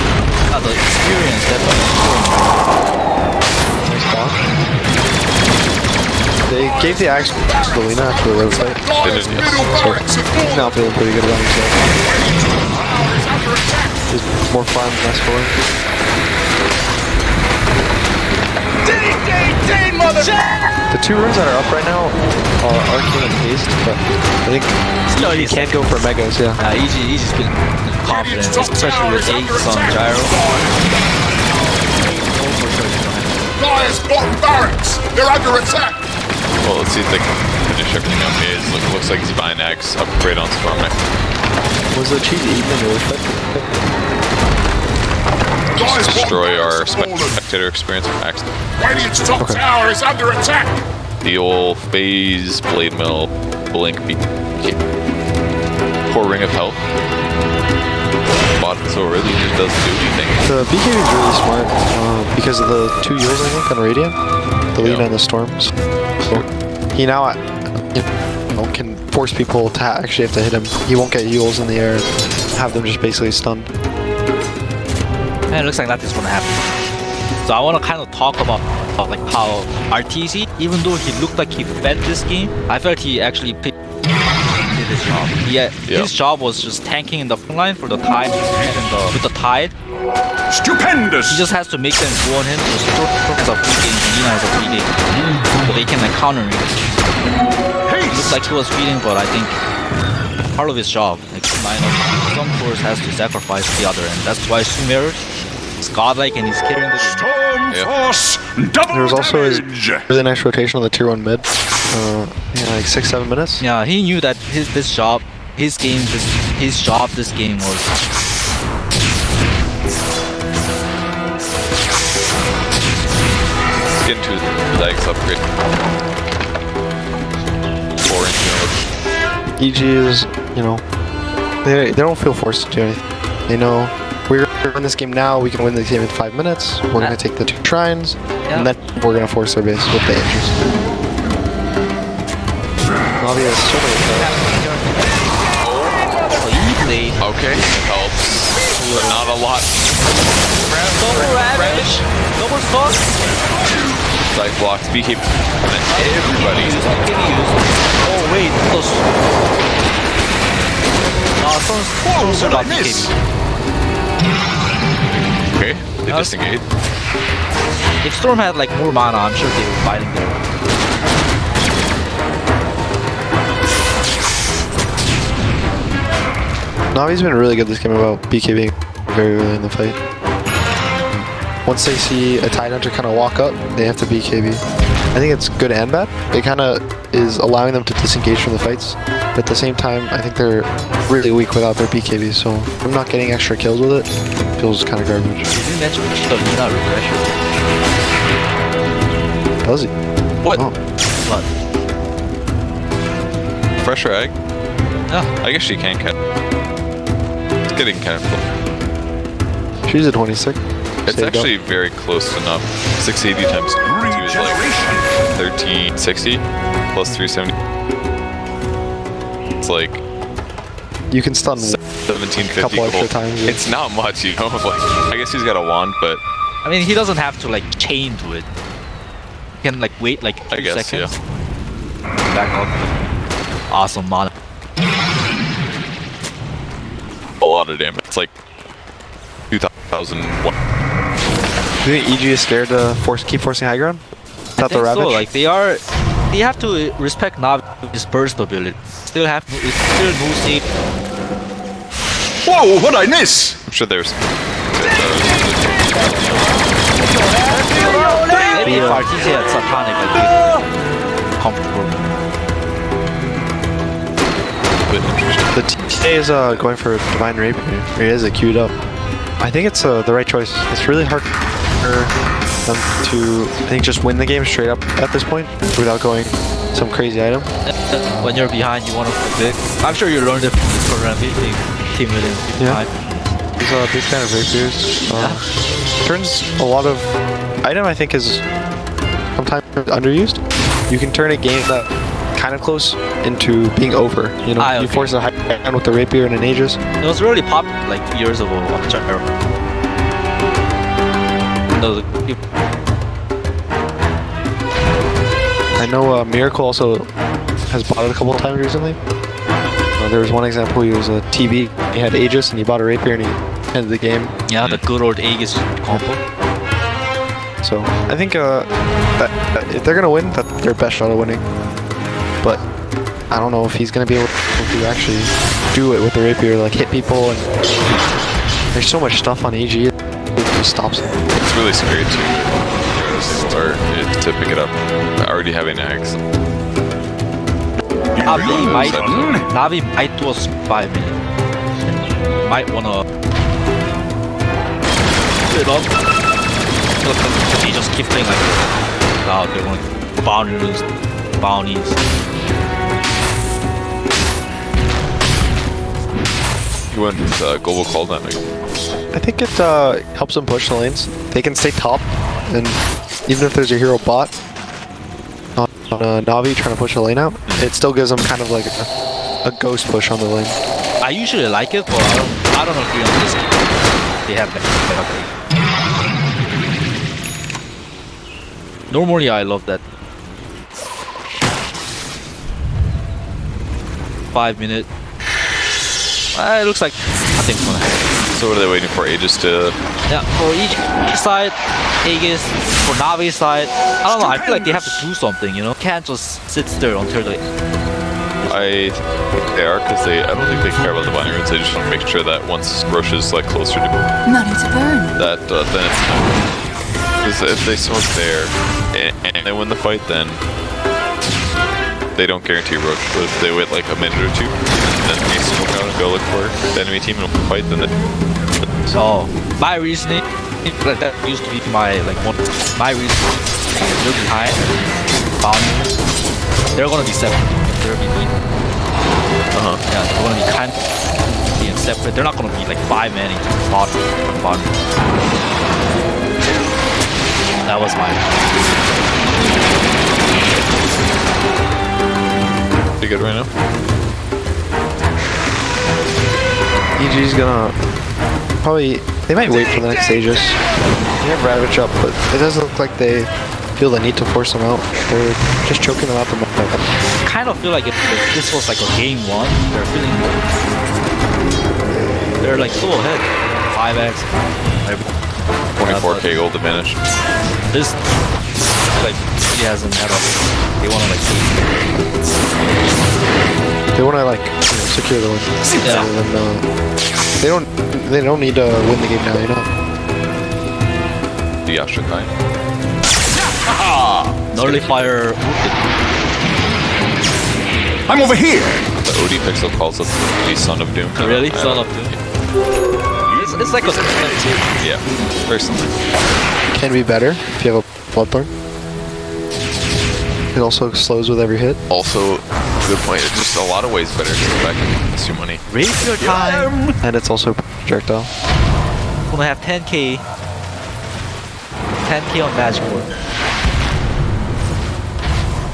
Yeah, the experience definitely. Nice block. They gave the axe to Lina after the road fight. They did, yes. So he's now feeling pretty good about himself. He's more fun, less fun. The two runes that are up right now are Arcane and Haste, but I think he can't go for Megas, yeah. EG's been confident, especially with 8 on Gyro. Dyer's bottom barracks! They're under attack! Well, let's see if they can finish everything up. Looks like he's buying Axe, upgrade on Storm. Was the cheesy evening really quick? Just destroy our spectator experience for Axe. Radiant's top tower is under attack! The old phase, blade mill, blink, poor ring of health. Bottom so really just doesn't do anything. The BKB is really smart because of the 2 Yules I think on Radiant, the Lina and the Storms. So he now can force people to actually have to hit him. He won't get Yules in the air and have them just basically stunned. And it looks like that is gonna happen. So I want to kind of talk about like how RTC, even though he looked like he fed this game, I felt he actually did his job. His job was just tanking in the front line for the Tide and with the Tide. Stupendous! He just has to make them go on him. So Storm is a free game, Nina is a free game. So they can like counter him. It looks like he was feeding, but I think part of his job, like some course has to sacrifice the other, and that's why Sumer is godlike and he's carrying the game. Storm Force, double There was also his damage. really nice rotation on the tier 1 mid. Yeah, like 6-7 minutes. Yeah, he knew that his job this game was. Getting to his legs upgrade. EG is, you know, they don't feel forced to do anything. They know we're gonna win this game now. We can win this game in 5 minutes. We're gonna take the 2 shrines, and then we're gonna force their base with the Angels. Navi has so many kills. Okay, helps. But not a lot. Double ravage, double stun. Side blocks, BKB, and then everybody. Oh wait, close. Storm's not BKB. Okay, they disengage. If Storm had like more mana, I'm sure they were fighting there. Navi's been really good this game about BKBing very early in the fight. Once they see a Tide Hunter kind of walk up, they have to BKB. I think it's good and bad. It kind of is allowing them to disengage from the fights, but at the same time, I think they're really weak without their BKB, so I'm not getting extra kills with it. It feels kind of garbage. Did you mention not refresher? Does he? What? Oh. What? Fresher egg? Yeah. I guess she can catch. It's getting kind of cool. She's a 26. It's actually very close enough. 680 times 2 is like 1360 plus 370. It's like you can stun 1750 a couple extra gold. times. Yeah. It's not much, you know. Like, I guess he's got a wand, but I mean, he doesn't have to like chain to it. He can like wait like 2 I guess seconds. yeah. Back up. Awesome mana. A lot of damage. It's like 2001. Do you think EG is scared to keep forcing high ground? Without the Ravage? So, like they have to respect Navi's burst ability. Still no save. Whoa, what'd I miss? I'm sure there's. Maybe if Artesia had Satanic, like comfortable. Bit interesting. The TA is going for Divine Rapier. He has it queued up. I think it's the right choice. It's really hard for them to, I think, just win the game straight up at this point without going some crazy item. When you're behind, you want to predict. I'm sure you learned it from the program being team within Yeah. time. He's a big fan of rapiers. Turns a lot of item, I think, is sometimes underused. You can turn a game that kind of close into being over. You know, you force a high ground with the rapier and an Aegis. It was really popular like years ago. I know Miracle also has bought it a couple of times recently. There was one example, he was a TB, he had Aegis and he bought a rapier and he ended the game. Yeah, the good old Aegis combo. So I think that if they're gonna win, that's their best shot of winning. But I don't know if he's gonna be able to actually do it with the rapier, like hit people, and there's so much stuff on AG, it just stops him. It's really scary to pick it up. Already having Axe. Navi might do a 5 minutes. Might wanna put it up. If he just keep playing like this, now they're gonna bounties. He went global call that night. I think it helps them push the lanes. They can stay top, and even if there's a hero bot on Navi trying to push a lane out, it still gives them kind of like a ghost push on the lane. I usually like it, but I don't agree on this game. They have that. Normally I love that. 5 minute. It looks like nothing's gonna happen. So what are they waiting for? Aegis to... Yeah, for each side, Aegis, for Navi side, I don't know, I feel like they have to do something, you know? Can't just sit there until they... I think they are, because I don't think they care about the binary runes. They just want to make sure that once Roche is like closer to Money to burn. that, then it's time. Because if they smoke there and they win the fight, then they don't guarantee Roche. But if they wait like a minute or two, and then they smoke out and go look for the enemy team and fight, then they... So, my reasoning, like that used to be my, like, my reasoning, they're behind, they're gonna be separate. They're between. Yeah, they're gonna be kind of being separate. They're not gonna be like 5 men into bottom. That was my. Pretty good right now. EG's gonna probably. They might wait for the next Aegis. They have Ravage up, but it doesn't look like they feel the need to force them out. They're just choking them out the moment. Kind of feel like if this was like a game 1, they're feeling. They're like so ahead. 5x. 24k gold advantage. This like he hasn't had a. They wanna like see. They want to like secure the win. Yeah. And they don't need to win the game now, you know. The Yashakai. Nullifier. I'm over here. The OD Pixel calls us the Son of Doom. Really? Son of Doom. It's like a Yeah, personally. Can be better if you have a Bloodthorn. It also slows with every hit. Also, good point. It's just a lot of ways better to come back and consume money. raise your time. And it's also projectile. Gonna have 10k. 10k on magic board.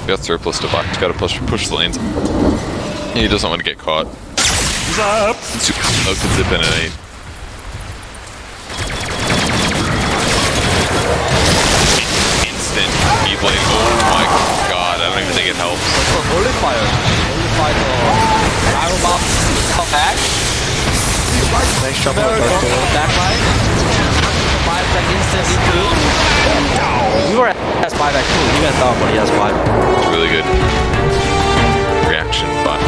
Got surplus to buy. Just gotta push the lanes. He doesn't want to get caught. Super slow to zip in at 8. Instant E-blade. Oh my god, I don't even think it helps. So Nullifier. Nullify the Gyro Bomb. Come back. Nice job on the Backline. 5-back instantly too. We were at 5-back too. He went down, but he has 5. It's really good. Reaction, but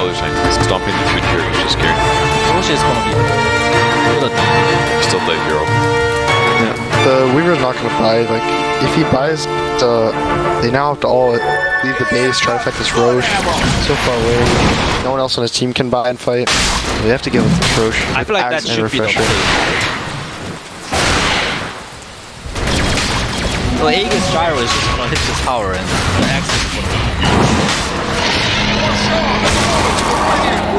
others like stomping the food here, which is scary. Roche is gonna be good. Still play hero. Yeah. The Weaver's not gonna buy. Like, if he buys, they now have to all leave the base, try to fight this Roche. So far away. No one else on his team can buy and fight. They have to give it to Roche. I feel like that Axe and should be the Refresher. play. So Aegis Gyro is just gonna hit this tower and the axe is gonna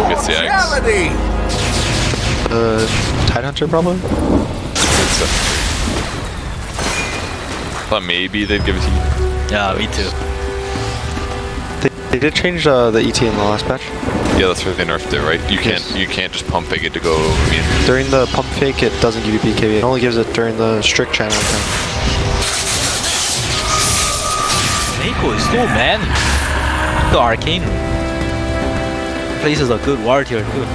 Gets the X. Tidehunter probably? Thought maybe they'd give it to you. Yeah, me too. They did change the ET in the last patch. Yeah, that's where they nerfed it, right? You can't just pump fake it to go immune. During the pump fake, it doesn't give you BKB. It only gives it during the strict channel time. Meiko is so man. The arcane places a good ward here too.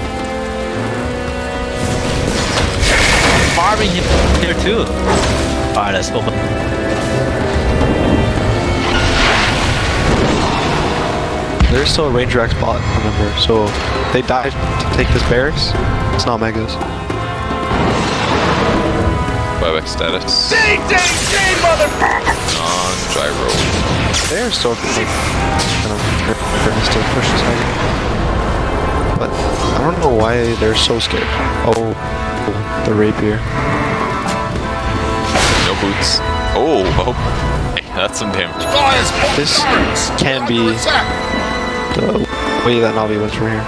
Farming him here too. Alright, let's go. There's still a Ranger X bot, remember. So if they die to take this barracks, it's not megas. 5x status. Non-gyro. They're still kind of furnace to push this higher. But I don't know why they're so scared. Oh, the rapier. No boots. Oh, hey, that's some damage. This can be the way that Navi wins from here.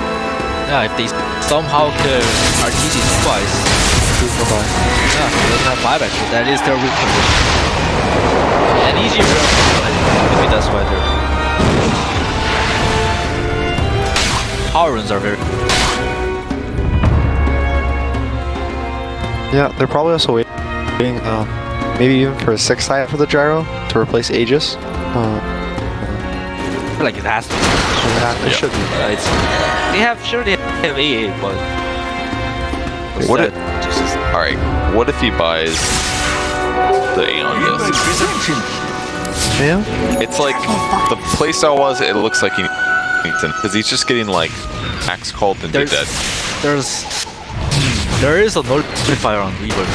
Yeah, if they somehow could RTG twice. Yeah, they doesn't have buyback, but that is their weak position. And easy maybe that's why their power runes are very. Yeah, they're probably also waiting, maybe even for a 6th side for the gyro to replace Aegis. I feel like it has to. It should be. They have AA, but What if, all right, what if he buys the Aeon disc? Yeah. It's like the playstyle was. It looks like he needs it because he's just getting like axe called and dead. There is a nullifier on Weaver.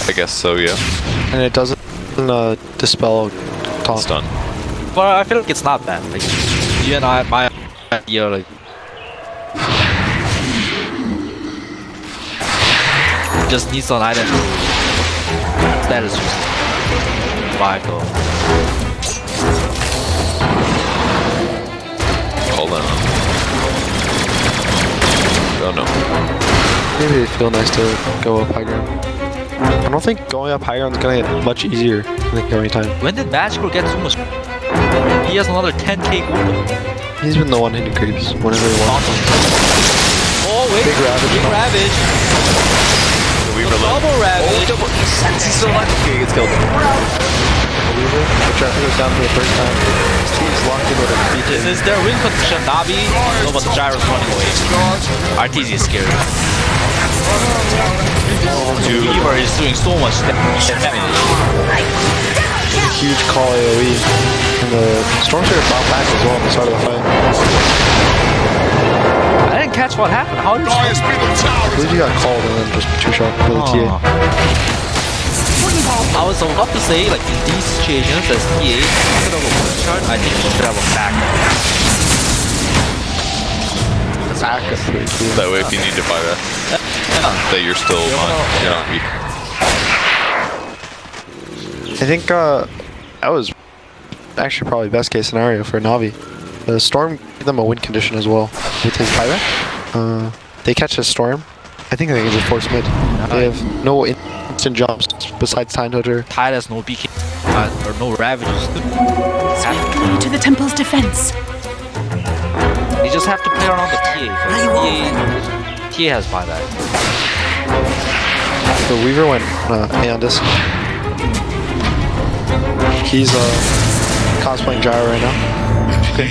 I guess so, yeah. And it doesn't dispel taunt. Stun. But I feel like it's not bad. Like you and I, my idea, like just needs an item that is survive though. Hold on. Oh no. Maybe it'd feel nice to go up high ground. I don't think going up high ground is gonna get much easier than going time. When did Magical get so much? He has another 10k gold. He's been the one hitting creeps whenever he wants. Oh wait, Big Ravage. Big Ravage. Double Ravage. He's still alive. Okay, he gets killed. Weaver, the traffic goes down for the first time. His team's locked in with a This is their win condition. Navi, no, but the gyro's running away. RTZ is scary. Weaver is doing so much damage. huge call AoE. And the Stormshaker bought back as well at the start of the fight. I didn't catch what happened. How did Dire's middle tower I believe he got called and then just two-shot for the TA. I was about to say, like, in these situations, as TA, instead of a one-shot, I think you should have a back. Back is pretty cool. That way, if you need to buy that, that you're still you're not weak. I think that was actually probably best case scenario for Navi. The Storm gave them a win condition as well with his buyback. They catch the Storm. I think they can just force mid. They have no instant jumps besides Time Toucher. Tide has no BK or no Ravages. Swiftly to the temple's defense. You just have to play around the TA. TA has buyback. So Weaver went Aeon Disc. He's cosplaying Gyro right now. Okay.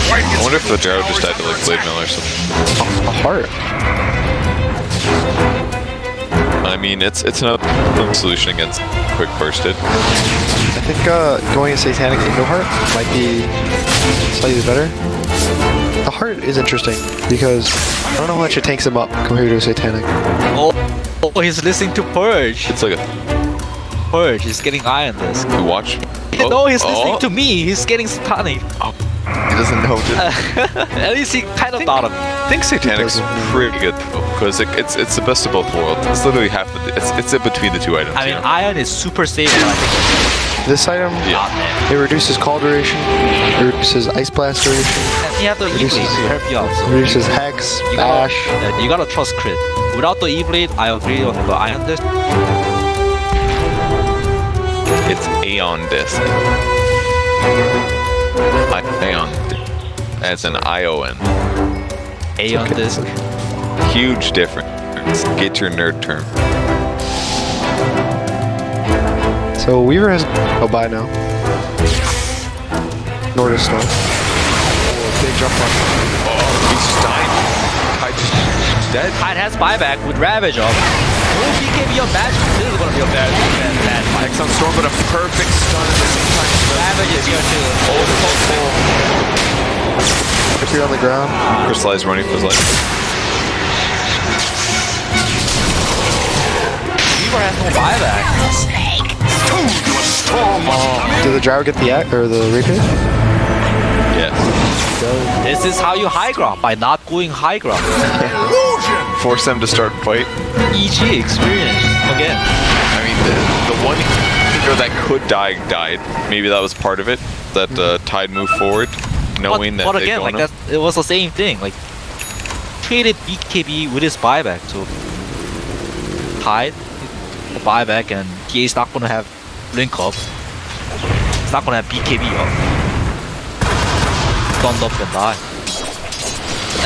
I wonder if the Gyro just died to like Blade Mill or something. A heart. I mean, it's another solution against quick bursted. I think going a Satanic into Heart might be slightly better. The Heart is interesting because I don't know how much it takes him up compared to a Satanic. Oh, he's listening to Purge. It's like a Purge, he's getting eye on this. watch. No, he's listening to me. He's getting Satanic. He doesn't know. At least he kind of thought of me. I think Satanic's pretty good though, because it's the best of both worlds. It's literally half the. It's in between the two items. I mean, you know? Ion is super safe, but I think This item, it reduces call duration, it reduces Ice Blast duration, you have the E-Blade to help you out. So reduces Hex, you Bash. you gotta trust crit. Without the E-Blade, I agree on the Ion Disc. It's Aeon Disc. Aeon, as an ION. Aeon Disc. Huge difference. Get your nerd term. So Weaver has a buy now. Nor does Storm. Big jump on. He's just dying. He's dead. Tide has buyback with Ravage up. Oh, BKB on Magic. This is gonna be a bad fight. Next on Storm, but a perfect stun at the same time. Ravage is here too. If you're on the ground, Crystallize running for his life. Weaver has no buyback. did the Gyro get the act or the Rapier? Yes. This is how you high ground, by not going high ground. Force them to start fight. EG experience again. I mean, the one hero that could die died. Maybe that was part of it. That Tide moved forward, knowing that. But they'd again, go like on that, it was the same thing. Like traded BKB with his buyback, so Tide, the buyback, and TA's not gonna have link up. It's not gonna have BKB up. Stunned up and die.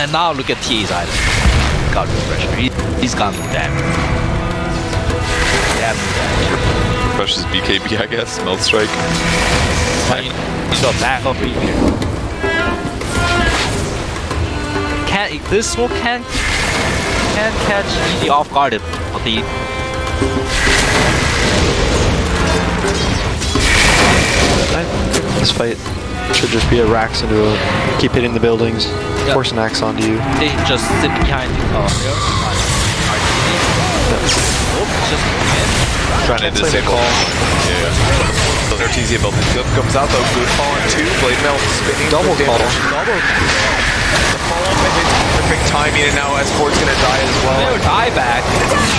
And now look at TA's item. Got refresher. He's got no damage. They have no damage. Refreshes BKB, I guess. Melt Strike. He's a backup here. This smoke can't can catch EG off guard, but the This fight should just be a Rax into a keep hitting the buildings, force an axe onto you. they just sit behind the just Trying to disable. Yeah. So their TZ ability comes out though. Good fall on 2. Blade Mail spinning. Double call. Perfect timing, and now S4's gonna die as well. they'll die back.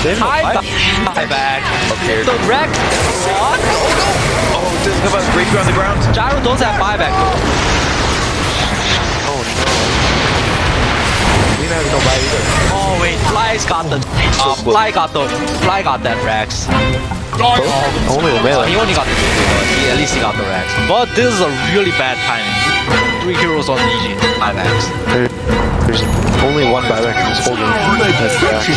Die back. Okay. The Rex what? Oh, doesn't have a breakthrough on the ground. Gyro does have buyback though. Oh no. Lena has no buy either. Oh wait, Fly's got the Fly got that Rex. Only the melee. He only got the but at least he got the Rex. But this is a really bad timing. 3 heroes on EG, 5 X. There's only one buyback in this whole game. That's Rax.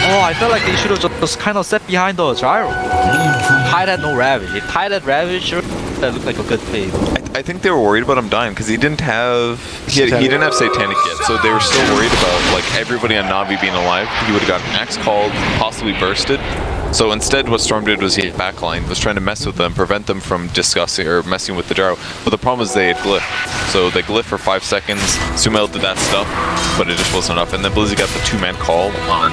Oh, I felt like they should have just kind of set behind the gyro. Tide had no Ravage. If Tide had Ravage, sure, that looked like a good play. I think they were worried about him dying because he didn't have he didn't have Satanic yet, so they were still worried about like everybody on Navi being alive. He would have gotten axe called, possibly bursted. So instead, what Storm did was he hit backline, was trying to mess with them, prevent them from discussing or messing with the gyro. But the problem is they had glyph. So they glyph for 5 seconds. Sumail did that stuff, but it just wasn't enough. And then Blizzy got the 2-man call on,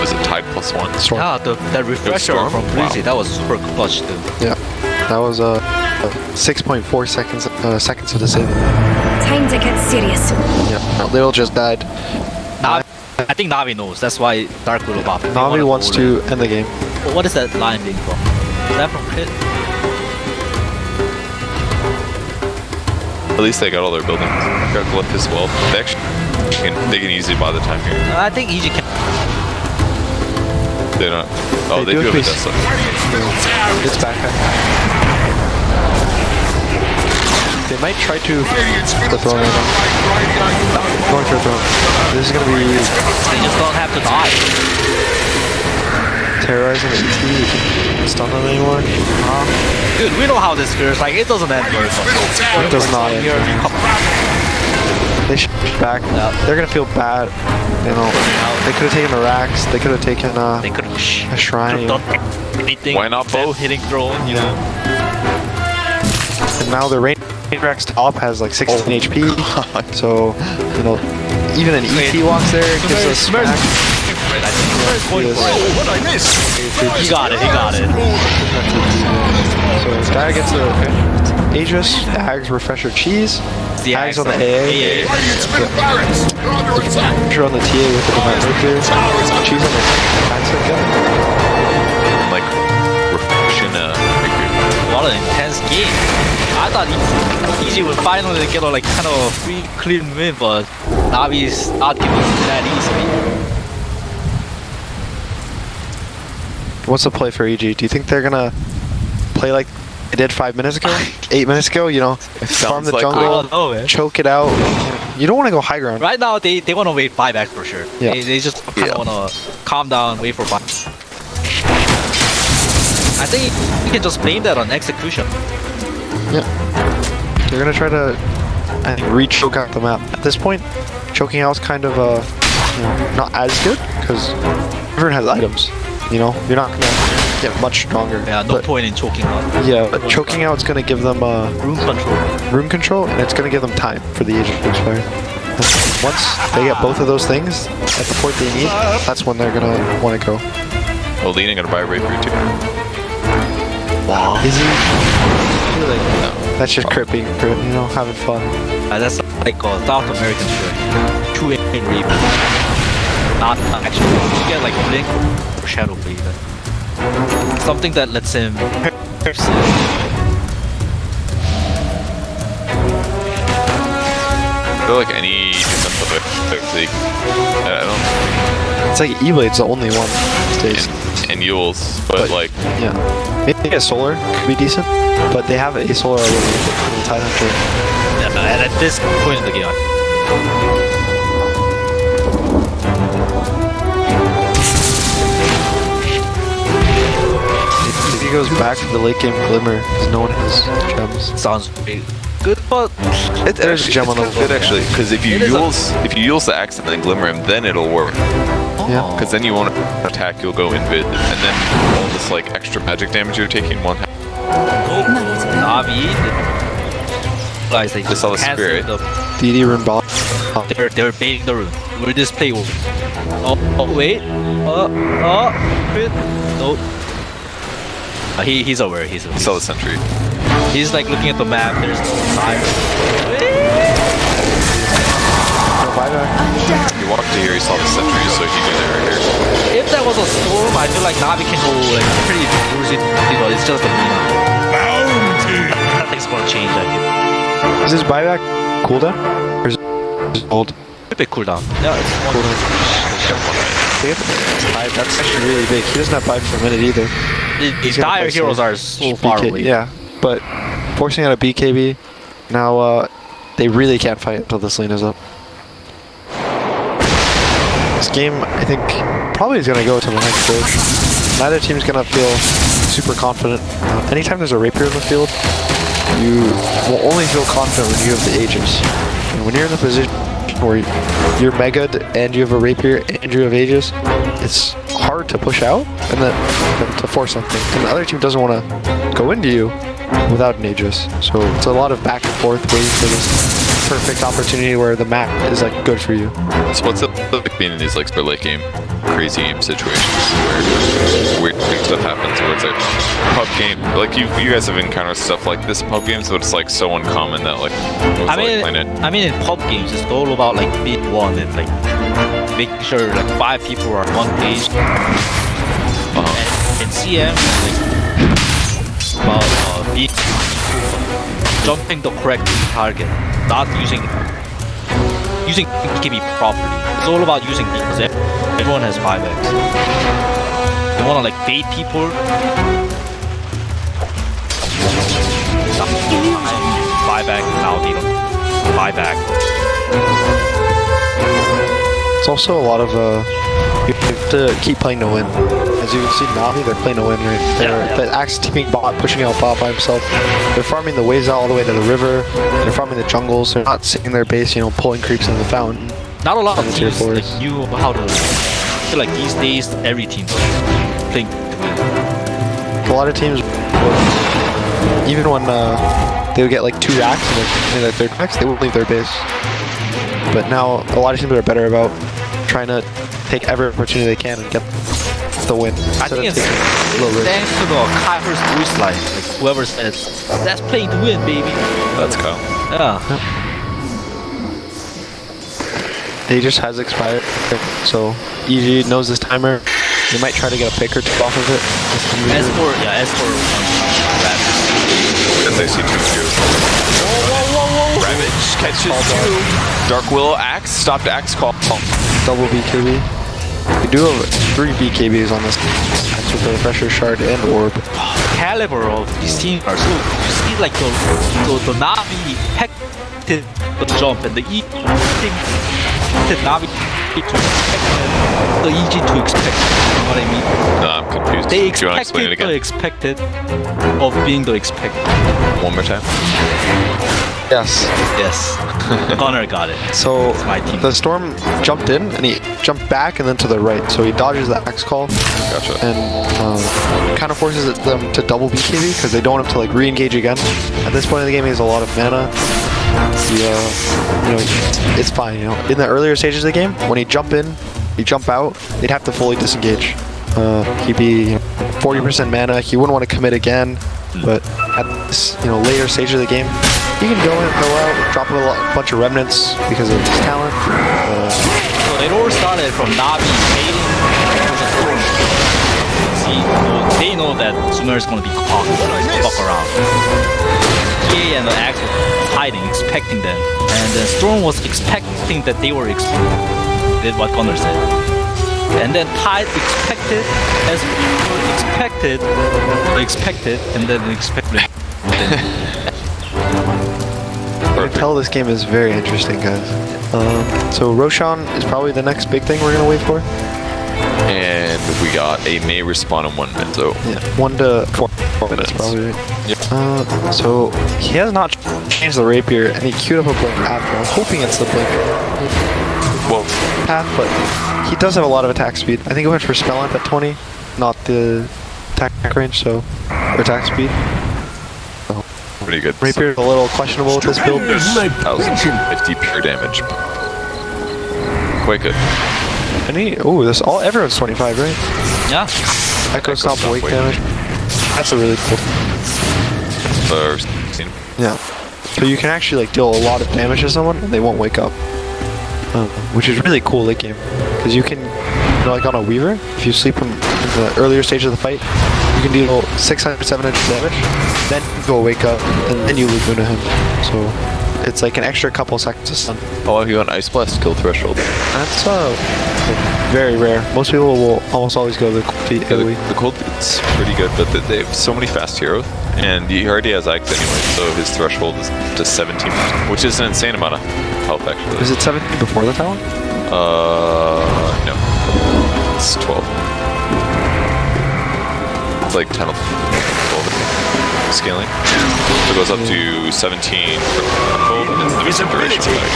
was it Tide +1? Storm. Yeah, that refresher Storm? from Blizzy, that was super clutch too. Yeah. That was 6.4 seconds of disable. Time to get serious. Yeah. They all just died. I think Navi knows, that's why Dark Widow buff. Navi wants to end the game. What is that line being from? Is that from Crit? At least they got all their buildings. Got glyph as well. They actually they can easily buy the time here. I think EG can. They don't. Oh, they do have a piece. Tesla. It's back. They might try to the throne right now. Going for the throne. This is gonna be They just don't have to die. terrorizing the ET. Stun them anymore. Dude, we know how this feels. Like, it doesn't end very well. It does not end. They should be back. Yeah. They're gonna feel bad. You know, they could have taken the Rax. They could have taken They could a shrine. You know. done anything. Why not both? Hitting throne, you know. And now the range Rax top has like 16 HP. So, you know, even an ET walks there, it gives us smack. Yes. What I missed? He got it. So guy gets the Aegis, Ags, Refresher, Cheese. The Ags on the AA. Radiant's middle barracks. They're under attack. Pressure on the TA with the Divine Nuclear. Cheese on the mindset gun. Like reflection. What an intense game. I thought EG would finally get a like kind of a free clean win, but Navi's not giving it that easily. What's the play for EG? Do you think they're gonna play like they did 5 minutes ago? 8 minutes ago, you know? Farm the like jungle, I don't know, man. choke it out. You don't want to go high ground. Right now, they want to wait 5x for sure. Yeah. They just kind of want to calm down, wait for 5. I think you can just blame that on execution. Yeah. They're gonna try to, I think, re-choke out the map. At this point, choking out is kind of you know, not as good because everyone has items. You know, you're not gonna get much stronger. Yeah, no point in choking out. Yeah, but choking out is gonna give them Room control. and it's gonna give them time for the Age of Expire. Once they get both of those things at the point they need, that's when they're gonna want to go. Oh, Lena gonna buy a breakthrough too. Is he? No. That's just cripping, you know, having fun. That's like a South American shit. 2-8 reap. Not actually. You get like Blink or Shadow Blade. Something that lets him. I feel like any defensive league. I don't. It's like E-Blade's the only one these days. And Yules, but like. Yeah. Maybe a Solar could be decent, but they have a Solar already in the Tide Hunter. Yeah, and at this point in the game. If he goes back to the late game Glimmer, because no one has gems. Sounds pretty good, but There's a gem on the good actually, because if you Yules the axe and then Glimmer him, then it'll work. Yeah. Because then you won't attack, you'll go invid, and then all this like extra magic damage you're taking won't happen. Navi. They Just saw the spirit. DD rune bot. They're baiting the rune. Will this play over? Oh wait. Crit. Nope. He's aware. He's aware. Saw the sentry. He's like looking at the map. There's no time. He walked to here, he saw the sentry, so he knew they were here. If that was a storm, I feel like Navi can go like pretty bruising. You know, it's just a Bounty! nothing's gonna change. I feel. Is this buyback cooldown? Or is it old? A bit cooldown. Yeah, it's one. That's actually really big. He doesn't have 5 for a minute either. These dire heroes are so far away. Yeah, but forcing out a BKB, now they really can't fight until this lane is up. This game, I think, probably is going to go to the next stage. Neither team's going to feel super confident. Anytime there's a rapier in the field, you will only feel confident when you have the Aegis. And when you're in the position where you're mega'd and you have a rapier and you have Aegis, it's hard to push out and then to force something. And the other team doesn't want to go into you without an Aegis. So it's a lot of back and forth waiting for this perfect opportunity where the map is like good for you. So what's it like being in these like super late game, crazy game situations where weird stuff happens where it's like pub game, like you guys have encountered stuff like this in pub games, but it's like so uncommon that like I mean in pub games it's all about like beat one and like making sure like 5 people are on one page. And in CM it's like about being jumping the correct target, not using BKB properly. It's all about using B because everyone has 5x. You wanna like bait people. Buy back, now beat them. Buy back. It's also a lot of you have to keep playing to win. As you can see now, they're playing to win, right? The Axe teaming bot, pushing out bot by himself. They're farming the waves out all the way to the river. They're farming the jungles. They're not sitting in their base, you know, pulling creeps into the fountain. Not a lot of tier teams 4s. like you how to. I feel like these days every team playing to win. A lot of teams, even when they would get like 2 racks in their 3rd racks, they would leave their base. But now a lot of teams are better about trying to take every opportunity they can and get the win. I think it's thanks to the Kyver's voice line. Like whoever says, "That's playing to win, baby." That's Kyle. Yeah. Aegis has expired, so EG knows this timer. They might try to get a pick or 2 off of it. S4 As I see 2 Ravage catches 2. Dark Willow Axe, stopped Axe call. Double BKB. We do have 3 BKBs on this Axe with the Refresher Shard and Orb. caliber of these teams are so. You see, like the Navi hacked the jump and the EG the Navi to expect the EG to expect. You know what I mean? No, I'm confused. They Do you want to explain it expected again? the expected of being the expected. One more time. Yes. Yes. Connor got it. So It's my team. the Storm jumped in and he jumped back and then to the right. So he dodges the Axe call Gotcha. and kind of forces them to double BKB because they don't want him to like re-engage again. At this point in the game, he has a lot of mana. You know, it's fine. You know, in the earlier stages of the game, when he jump in, he jump out, they'd have to fully disengage. He'd be 40% mana. He wouldn't want to commit again. But at this, later stage of the game, he can go in, go out, drop a bunch of remnants because of his talent. So it all started from Navi hating for the Storm. See, they know that Sumer is going to be caught, fuck around. EA and the Axe were hiding, expecting them. And the Storm was expecting that they were expecting. Did what Connor said. And then Tide expected, as expected, and then expected. I can tell this game is very interesting, guys. So Roshan is probably the next big thing we're going to wait for. And we got a May respawn in 1 minute, so Yeah, 1 to 4 minutes probably. Right? Yep. So he has not changed the rapier, and he queued up a blink after. I'm hoping it's the blink. well, path, but he does have a lot of attack speed. I think he went for spell amp at 20, not the attack range, so or attack speed. Pretty good. Rapier is a little questionable with this build. 1050 pure damage. Quite good. And everyone's 25, right? Yeah. Echo Stomp wake damage. That's a really cool. Yeah. So you can actually like deal a lot of damage to someone and they won't wake up. Which is really cool late game. Because you can, like on a Weaver, if you sleep in the earlier stage of the fight, you can deal 600, 700 damage, then go wake up, and then you loop into him. So it's like an extra couple seconds of stun. Oh, if you want Ice Blast kill threshold. That's very rare. Most people will almost always go the cold feet. Yeah, the cold feet's pretty good, but they have so many fast heroes, and he already has Axe anyway, so his threshold is to 17, which is an insane amount of health actually. Is it 17 before the talent? No. It's 12. It's like 10 or 12 scaling. So it goes up to 17 for cold, and it's the missing duration effect.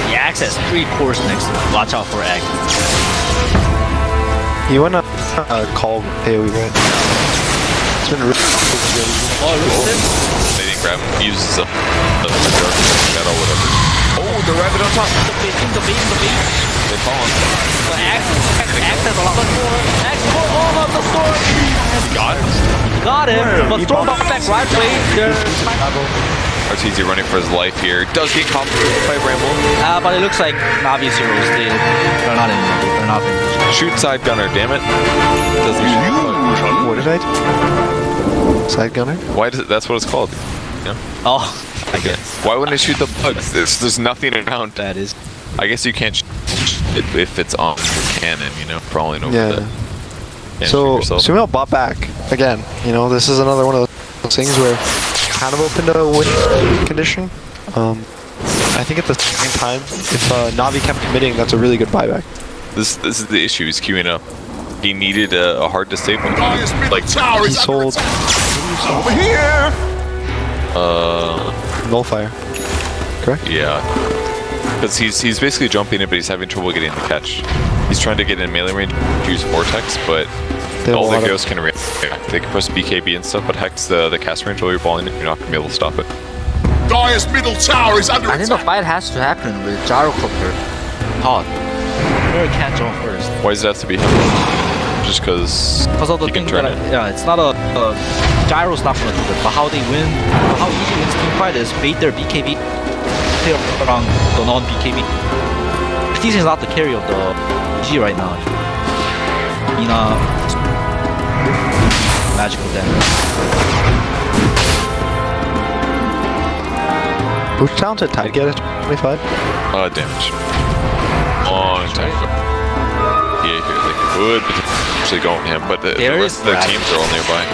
The axe has 3 cores next to it. Watch out for axe. You wanna call AoE, right? It's been really Oh, look at this. They didn't grab him. He uses the dark shadow, whatever. Oh, the rabbit on top. The beam. They're falling. The axe has a lot of more. Axe for all of the storm. Got him. But storm back right away. RTZ running for his life here. Does get caught by Bramble. But it looks like Navi's heroes, they're not in. They're not in. Shoot side gunner, damn it. Doesn't shoot. What did I do? Side gunner? Why does it, that's what it's called. Yeah. Oh, I guess. Why wouldn't it shoot the bugs? There's nothing around. That is. I guess you can't shoot it if it's on your cannon, you know, crawling over that. Can't So, shoot yourself. Sumail bought back. Again, you know, this is another one of those things where kind of open to win condition. I think at the same time, if Navi kept committing, that's a really good buyback. This is the issue, he's queuing up. He needed a hard disable. Like, Tower He is sold over here. Nullfire. Correct? yeah. Because he's basically jumping it, but he's having trouble getting the catch. He's trying to get in melee range, use Vortex, but all the heroes can react. They can press BKB and stuff, but Hex, the cast range while you're balling it, you're not going to be able to stop it. Dire's middle tower is under I think the attack. fight has to happen with Gyrocopter. Hot. Mary can't jump first. Why does it have to be him? Just because Because of the he can thing turn that it. yeah, it's not a Gyro's not gonna do that, but how they win, how easy wins team fight is bait their BKB, play around the non-BKB. TNC is not the carry of the G right now. Ina magical damage. Which talented Tide get at 25? Damage. Long time ago. Yeah, here they could potentially go on him, but the rest of their teams are all nearby.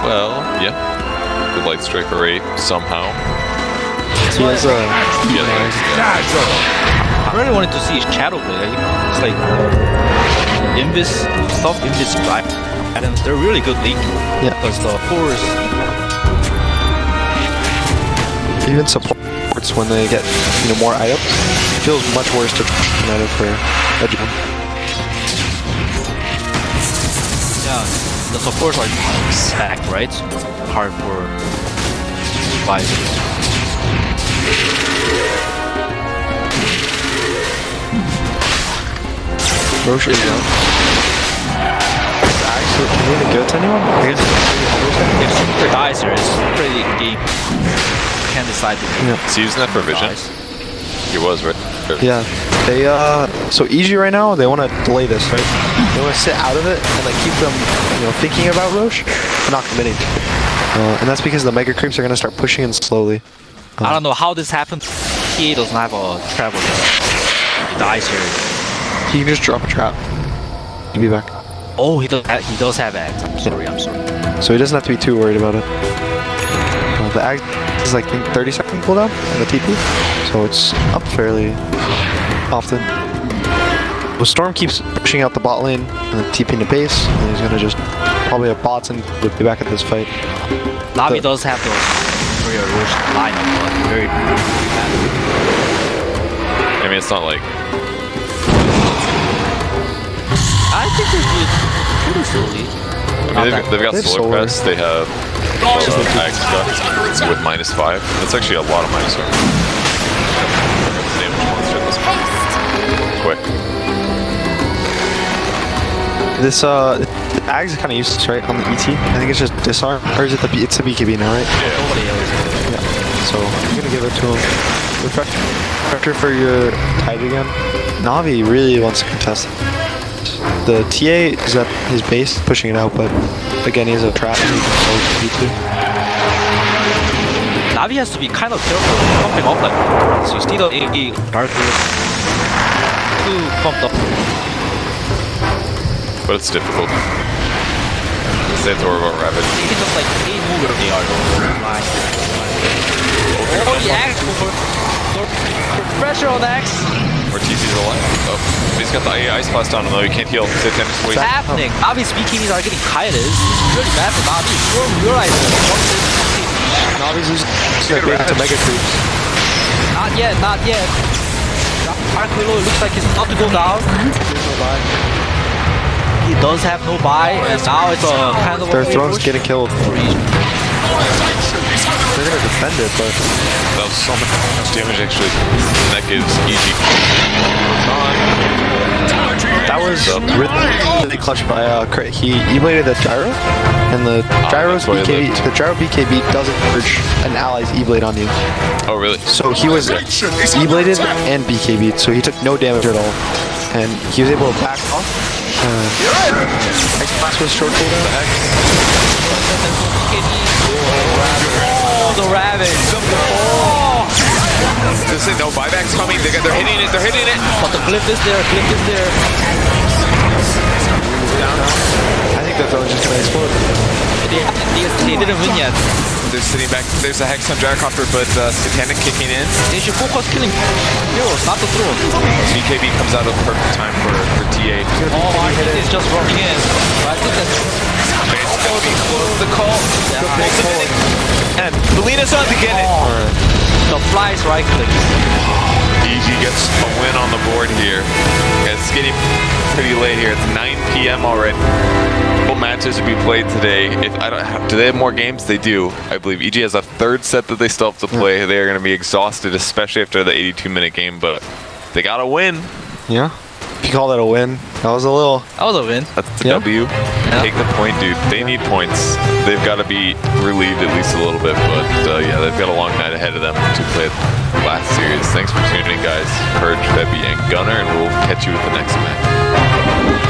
Well, yeah. The light strike array somehow. So it's Yeah, I really wanted to see Shadow Blade. It's like Invis stuff, Invis Black items. They're really good league. Yeah. Because the force. even supports when they get more items. It feels much worse to an item for a gem. Yeah, the supports are back, right? Hard for advisors. Roche is down. Actually, can you even give it to anyone? I guess If Super dies here, it's pretty game. Can't decide to yeah. Is he using that for vision? He was, right? Yeah, they so EG right now, they want to delay this, right? They want to sit out of it and like keep them, thinking about Roche, but not committing. And that's because the mega creeps are gonna start pushing in slowly. I don't know how this happened. TA doesn't have a travel. He dies here. He can just drop a trap. He'll be back. Oh, he does have act. I'm sorry. So he doesn't have to be too worried about it. The act is like 30-second cooldown on the TP, so it's up fairly often. The Storm keeps pushing out the bot lane and then TPing the base, and he's gonna just probably have bots and be back at this fight. Navi does have those very erosion lineup, but very bad. I mean, it's not like I think they're good pretty slowly. I mean, they've got They have Solar solar. Crest, they have Axe Duck with -5. That's actually a lot of -5. Damage monster at this point. Quick. This Ags is kind of useless, right? On the ET, I think it's just disarm, or is it the it's the BKB now, right? Nobody else. Yeah. So I'm gonna give it to him. Refractor for your tide again. Navi really wants to contest. The TA is at his base, pushing it out, but again, he has a trap. And he can hold B2. Navi has to be kind of careful pumping up like that. So instead of a dark too pumped up. But it's difficult. Say it's over Rabbit. You can just like a move where they are. Oh, the axe over. Pressure on the axe. Or TC's alive. Oh, he's got the Ice Blast on him though. He can't heal. Save 10 What's wait. happening? Navi's BKBs are getting kited. This is really bad for Navi. You don't realize it. Navi's using to mega creeps. Not yet, not yet. Dark Willow looks like he's about to go down. He does have no buy, and now it's a kind of Their a throne's push. getting killed. They're gonna defend it, but That was so much damage actually. And that gives easy. that was really clutch by he E-bladed the gyro, and the gyro's that's why he BKB, lived. the gyro BKB doesn't urge an ally's E-blade on you. Oh really? So he was E-bladed and BKB'd, so he took no damage at all, and he was able to back off. X-Class was short cooldown. Oh, the Ravage. Oh, This is no buybacks coming. They're hitting it. They're hitting it. but the Glyph is there, Glyph is there. I think the throne's just gonna explode. They didn't win yet. They're sitting back. There's a Hex on Gyrocopter, but Satanic kicking in. They should focus killing heroes, not the throne. BKB comes out at the perfect time for TA. Oh, I think it's just running in. But I think that's... It's gonna be close to the call. And Belina's on to get it. The flies right click. EG gets a win on the board here. It's getting pretty late here. It's 9 p.m. already. Couple matches to be played today. If I don't have, do they have more games? They do. I believe EG has a third set that they still have to play. They are going to be exhausted, especially after the 82-minute game. But they got to win. Yeah. If you call that a win, that was a little. That was a win. That's the Yeah. W. Take the point, dude. They need points. They've got to be relieved at least a little bit. But yeah, they've got a long night ahead of them to play the last series. Thanks for tuning in, guys. Purge, Febby, and Gunner, and we'll catch you with the next match.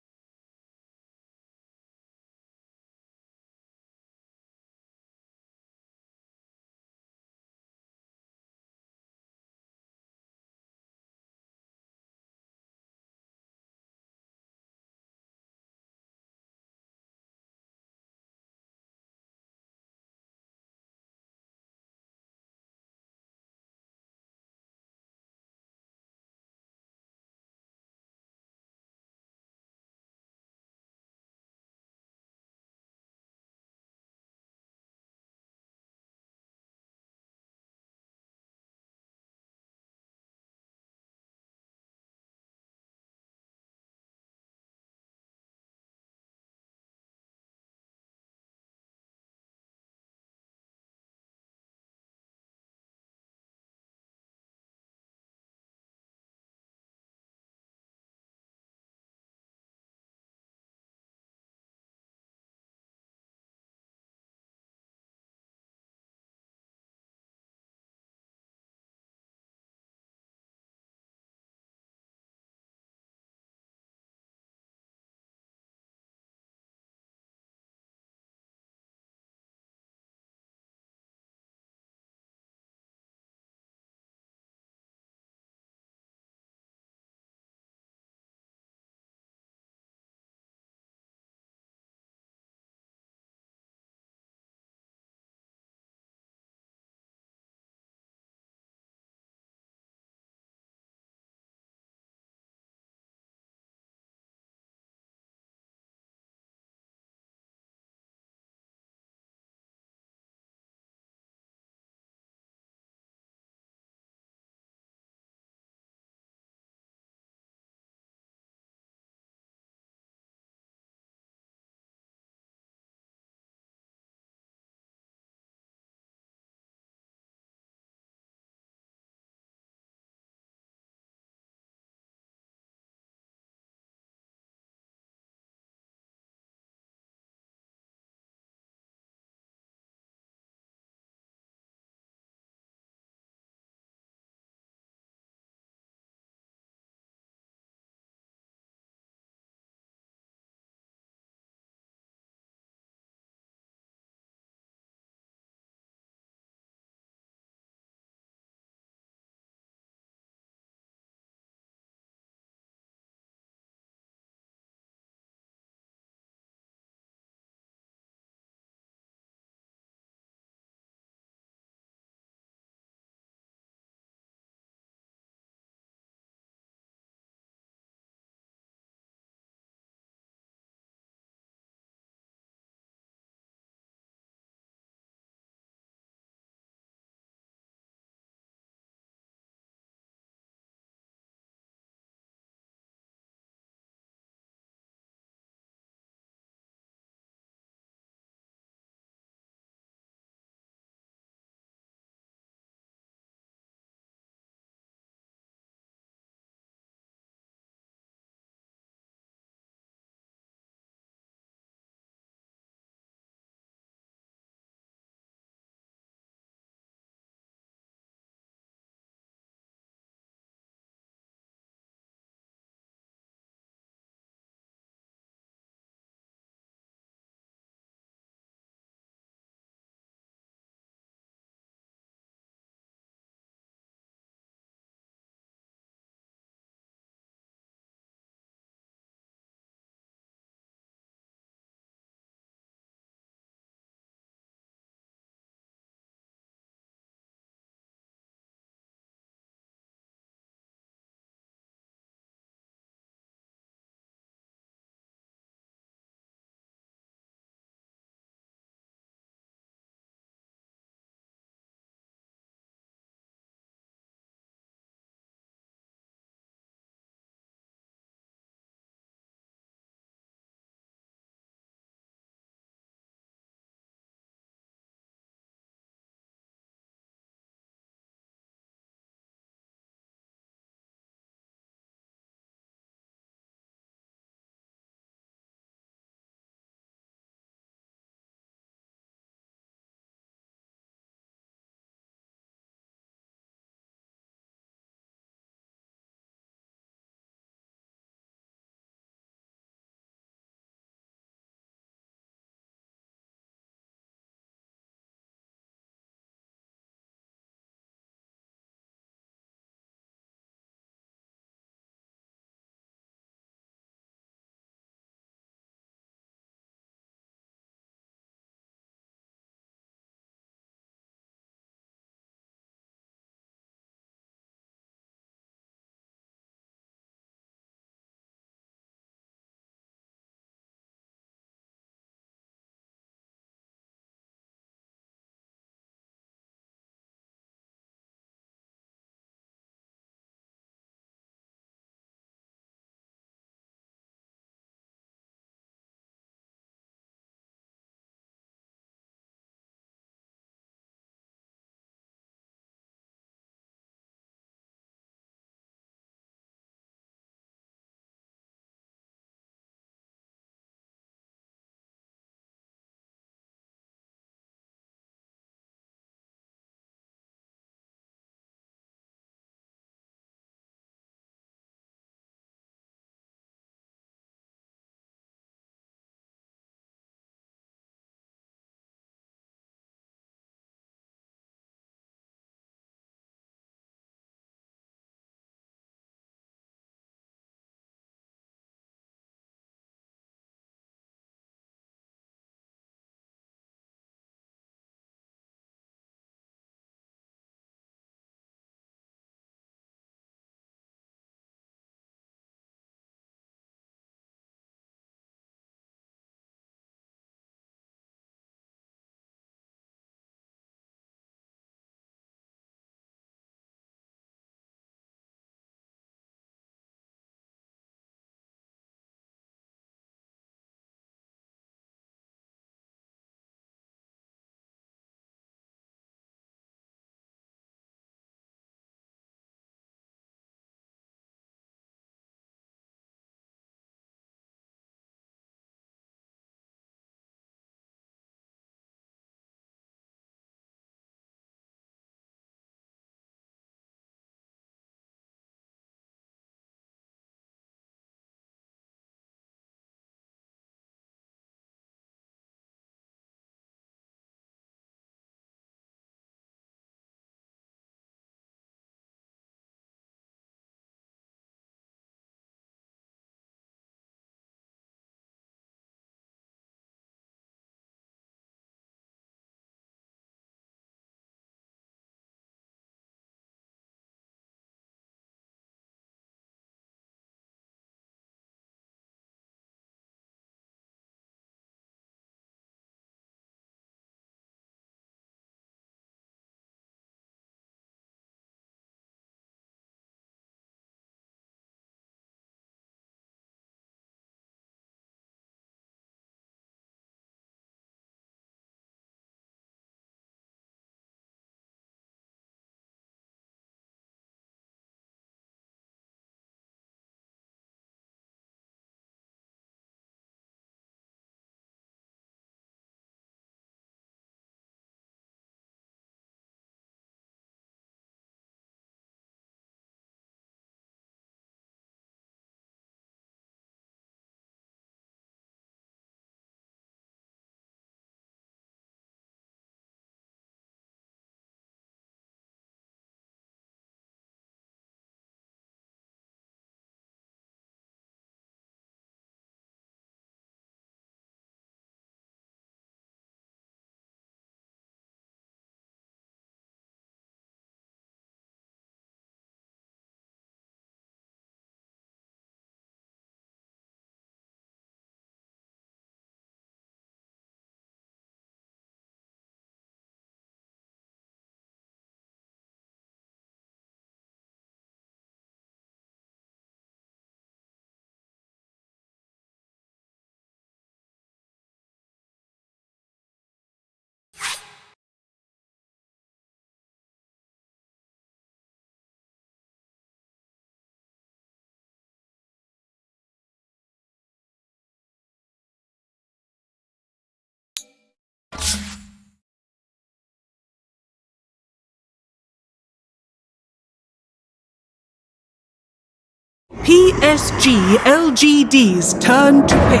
PSG LGD's turn to pick.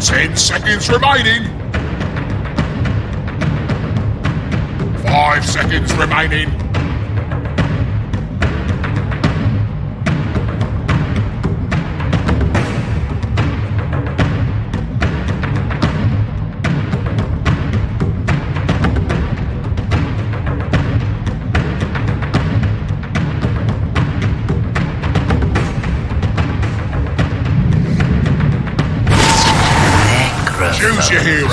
Ten seconds remaining. 5 seconds remaining. Choose your hero.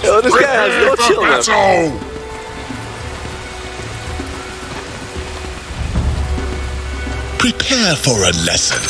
Yo, this guy has no chill left. Battle! Prepare for a lesson.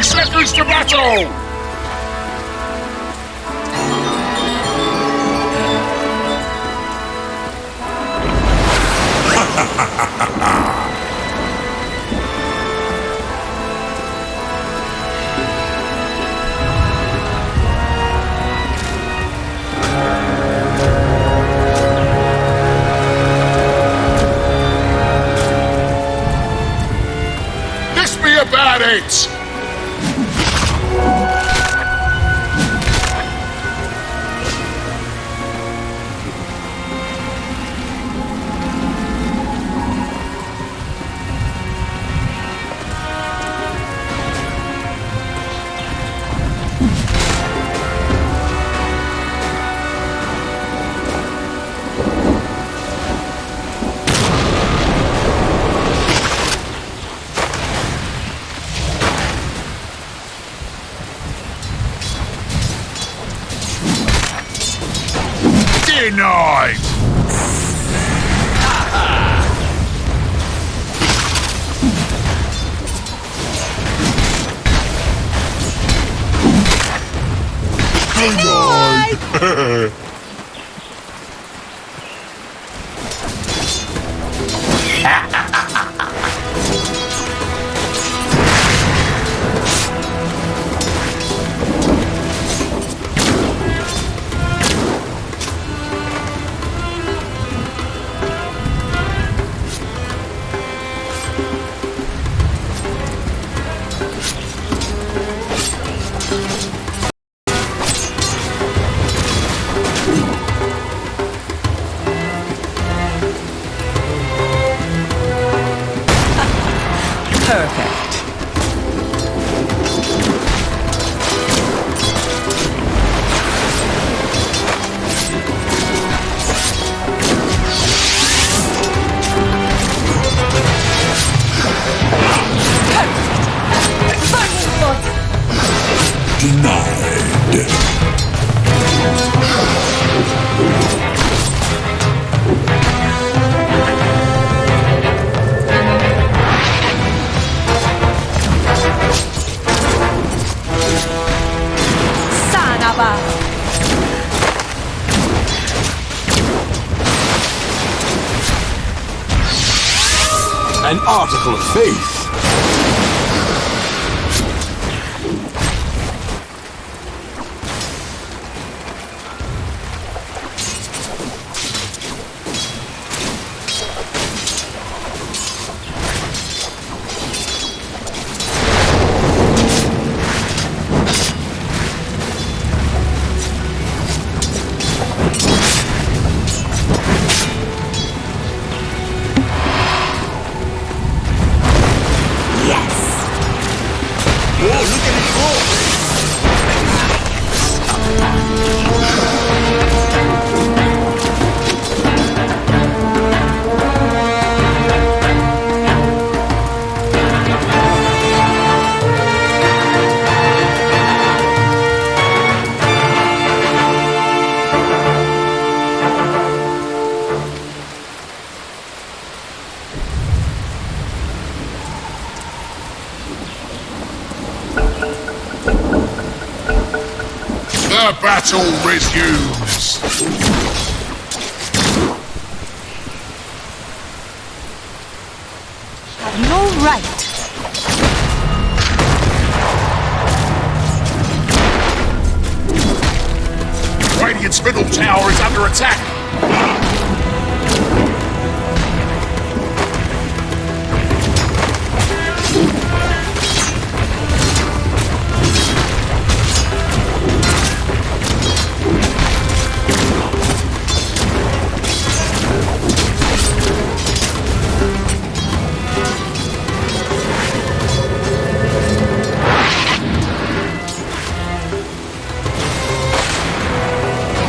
Seconds to battle! This be about it! Denied! Denied. Perfect. Sanaba. An article of faith. The battle resumes. No right. Radiant's middle tower is under attack.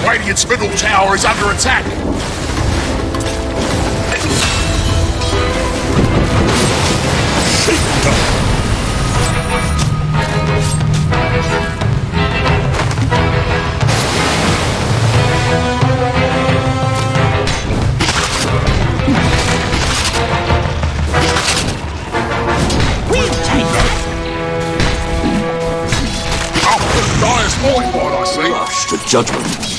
Radiant's middle tower is under attack. Dire's fortified, I see. Rush to judgment.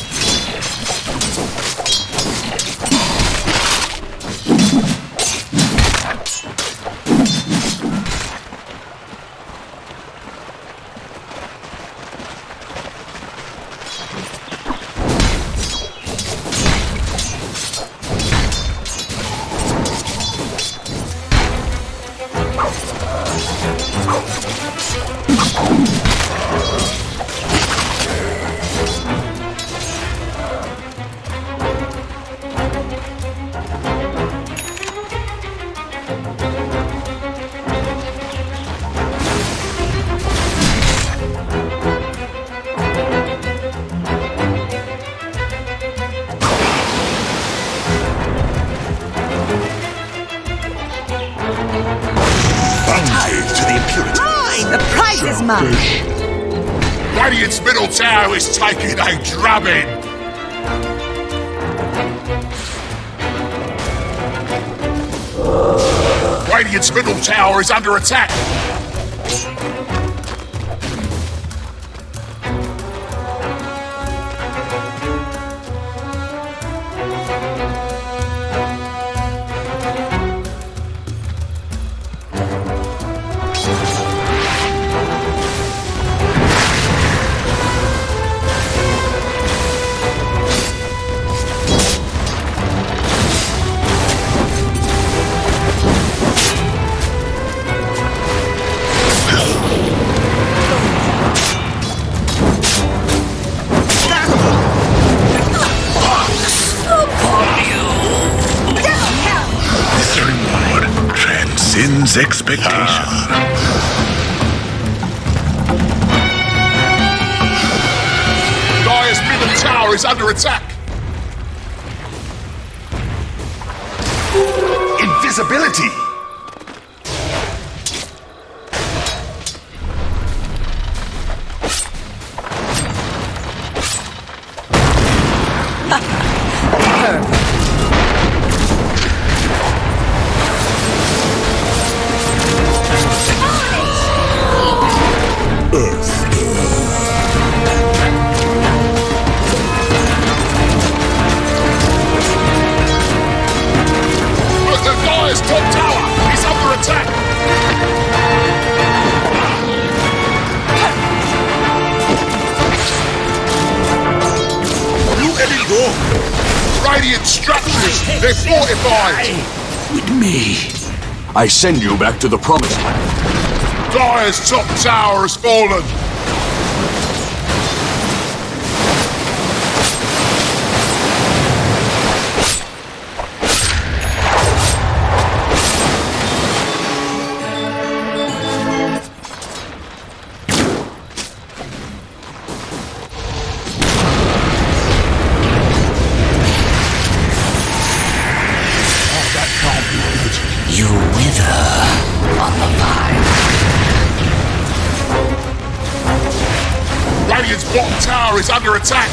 The prize is mine. Radiant's middle tower is taking a drubbing. Radiant's middle tower is under attack. demands expectation. Dire's middle tower is under attack. Invisibility! Dire's top tower is under attack. You let it go! Radiant structures, they're fortified. With me. I send you back to the promised land. Dire's top tower has fallen. You wither on the vine. Radiant's bottom tower is under attack.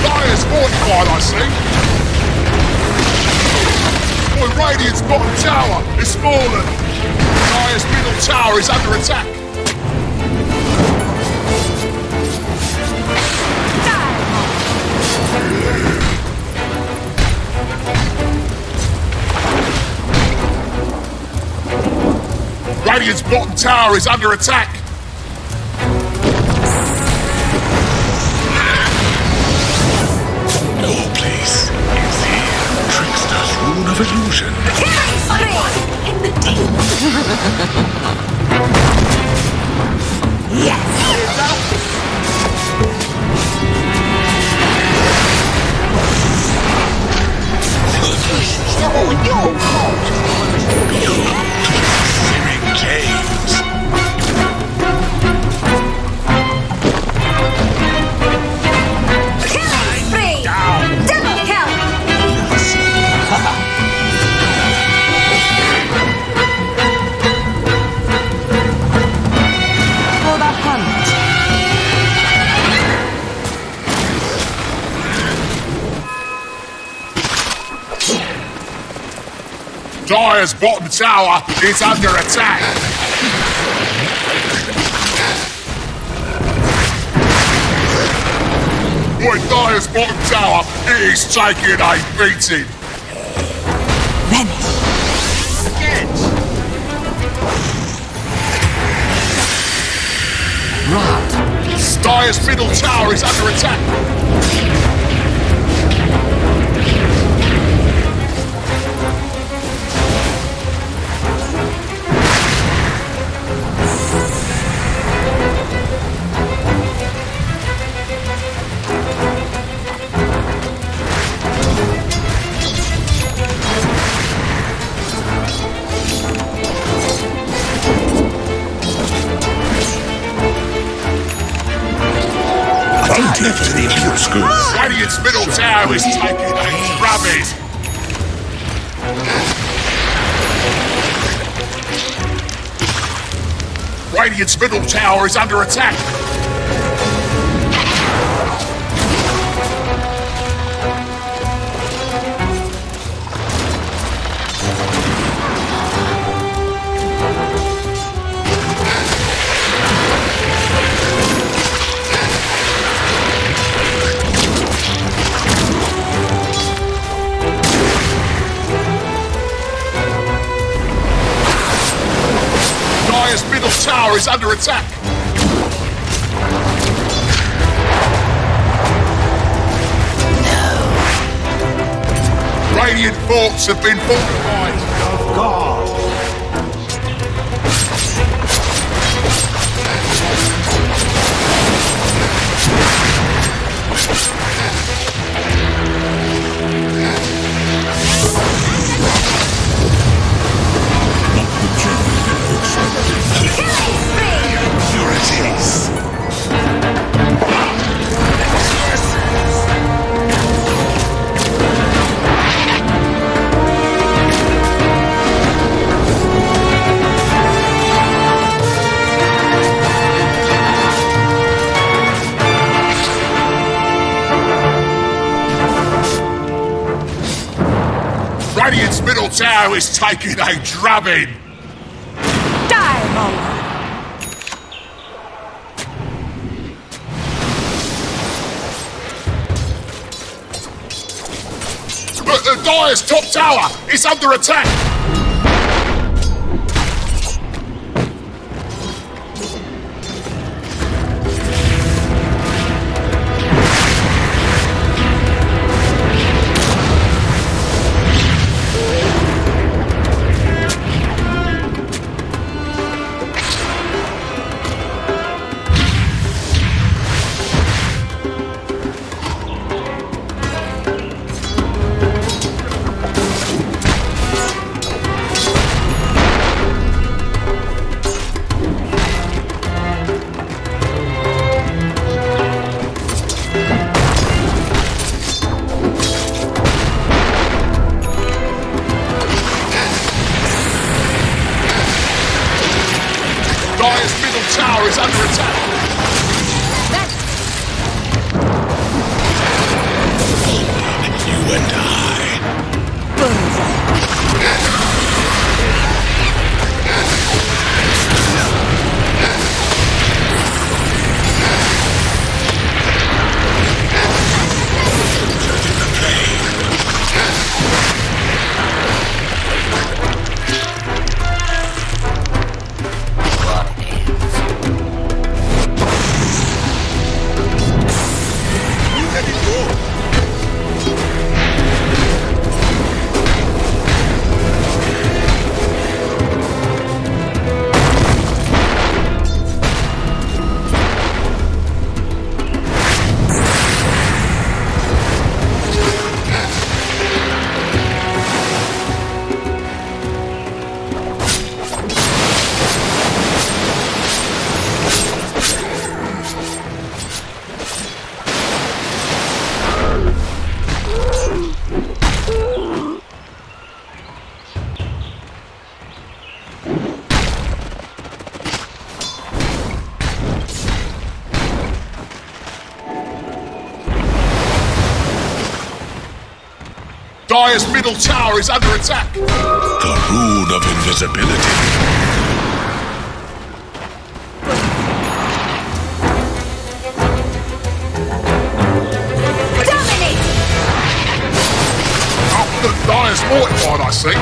Dire's fortified, I see. Boy, Radiant's bottom tower is fallen. Dire's middle tower is under attack. Radiant's bottom tower is under attack. No place is here. Trickster's rune of illusion. In the deep. Searing caves. Killing spree. Double kill. For the hunt. Dire's bottom tower is under attack. Boy, Dire's bottom tower is taking a beating. Vanish. Dire's middle tower is under attack. Attentive to the obscure. Radiant's middle tower is taking a drubbing. Radiant's middle tower is under attack. Dire's middle tower is under attack. Radiant forts have been fortified. Of God. tower is taking a drubbing. Diamond. The Dire's top tower is under attack. Dire's middle tower is under attack. You and I. Dire's middle tower is under attack. The rune of invisibility. Dominate. Oh, the Dire's mortified, I see.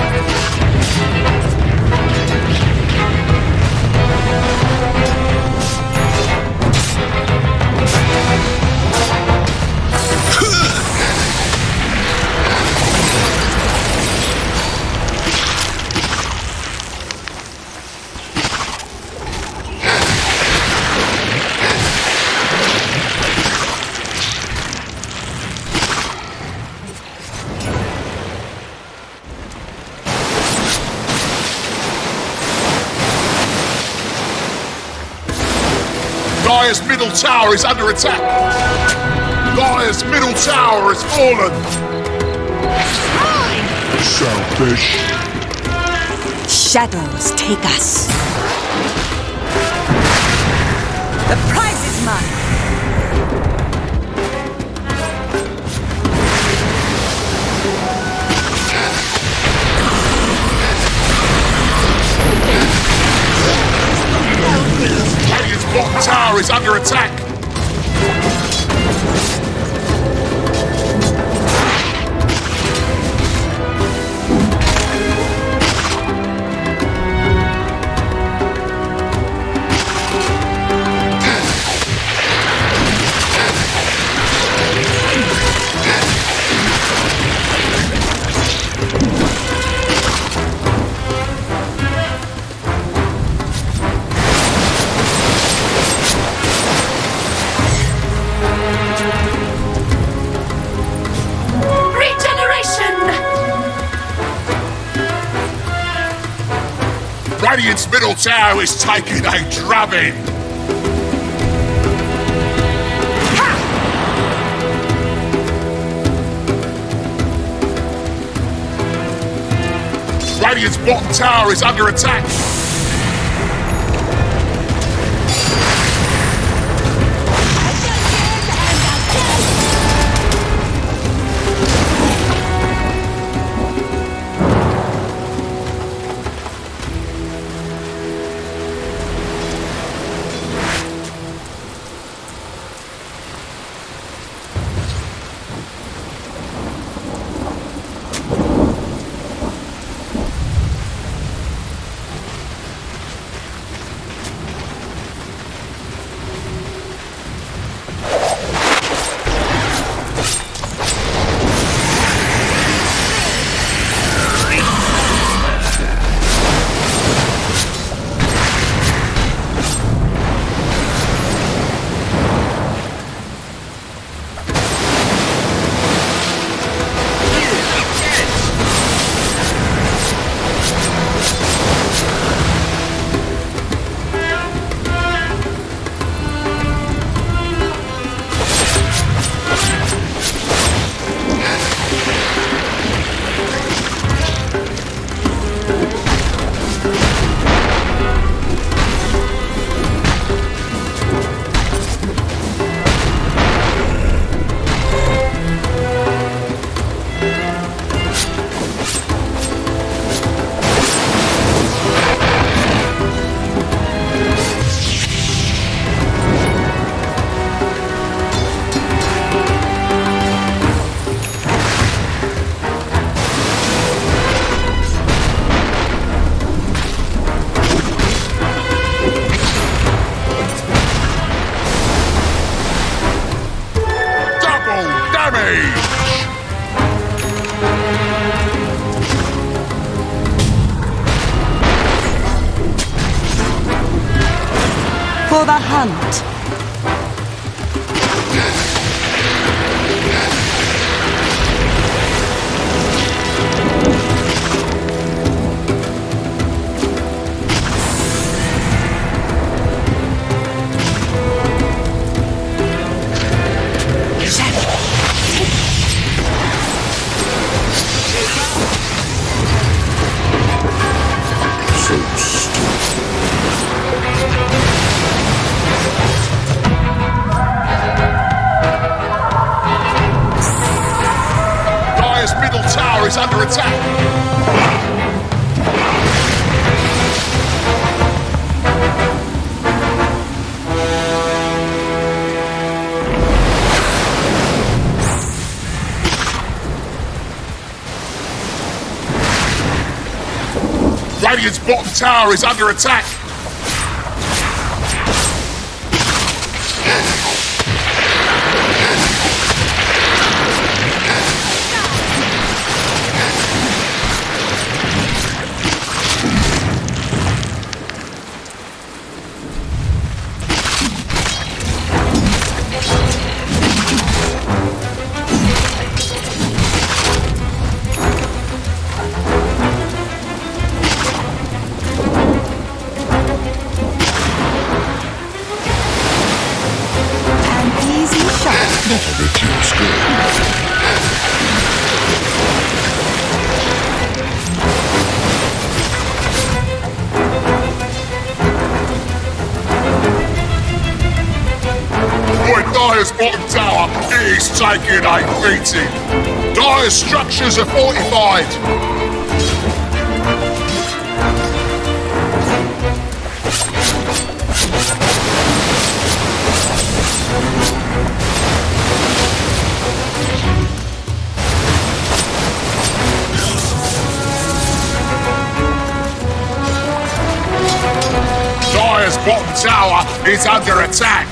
Dire's middle tower is under attack. Dire's middle tower has fallen. Selfish. Shadows take us. The prize is mine. Radiant's bottom tower is under attack. Radiant's middle tower is taking a drubbing. Radiant's bottom tower is under attack. For the hunt. Dire's middle tower is under attack. Radiant's bottom tower is under attack. Dire's bottom tower is taking a beating. Dire's structures are fortified. Dire's bottom tower is under attack.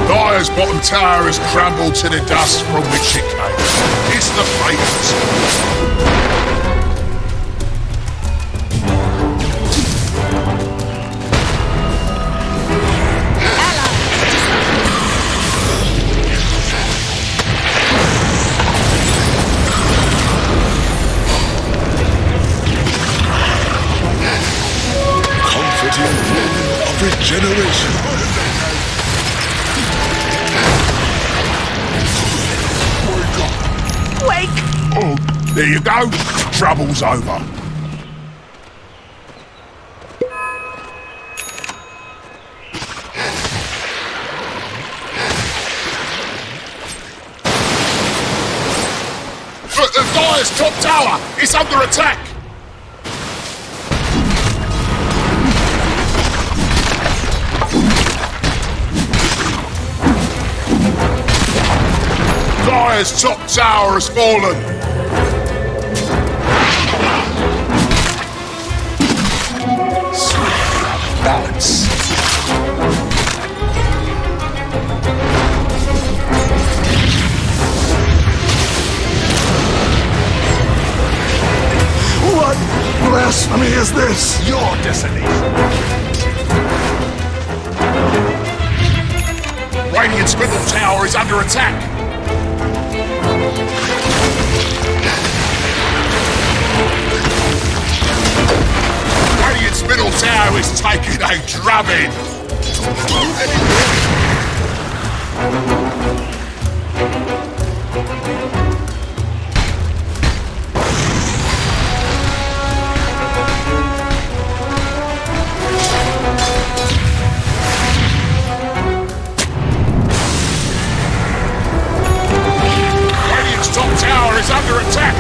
Dire's bottom tower has crumbled to the dust from which it came. It's the flames. Comforting wind of regeneration. Oh, there you go. Trouble's over. The Dire's top tower is under attack. Dire's top tower has fallen. Balance. What blasphemy is this? Your destination. Radiant's middle tower is under attack. Radiant's middle tower is taking a drubbing. Radiant's top tower is under attack.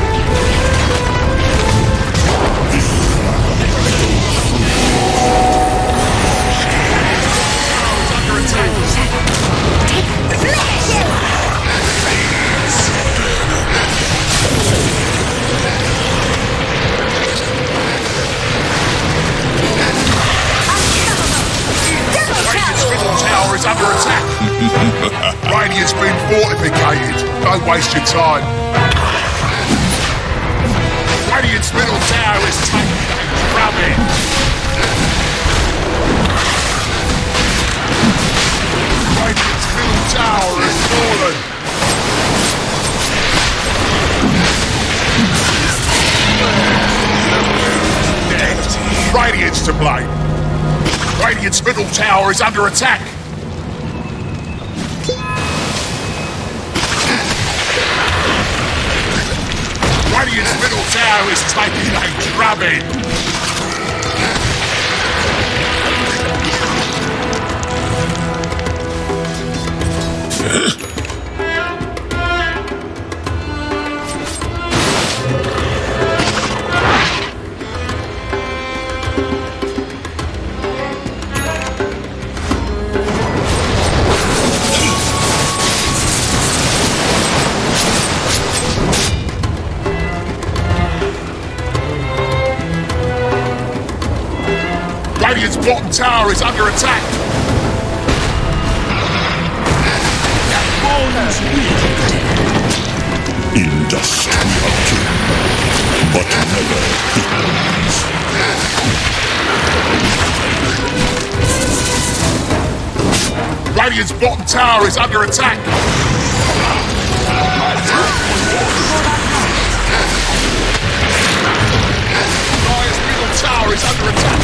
is under attack. Radiant's been fortificated. Don't waste your time. Radiant's middle tower is taken a drubbing. Radiant's middle tower has fallen. Radiant's to blame. Radiant's middle tower is under attack. Radiant's middle tower is taking a drubbing. Radiant's bottom tower is under attack. Industrial, but never equals. Radiant's bottom tower is under attack. Dire's middle tower is under attack.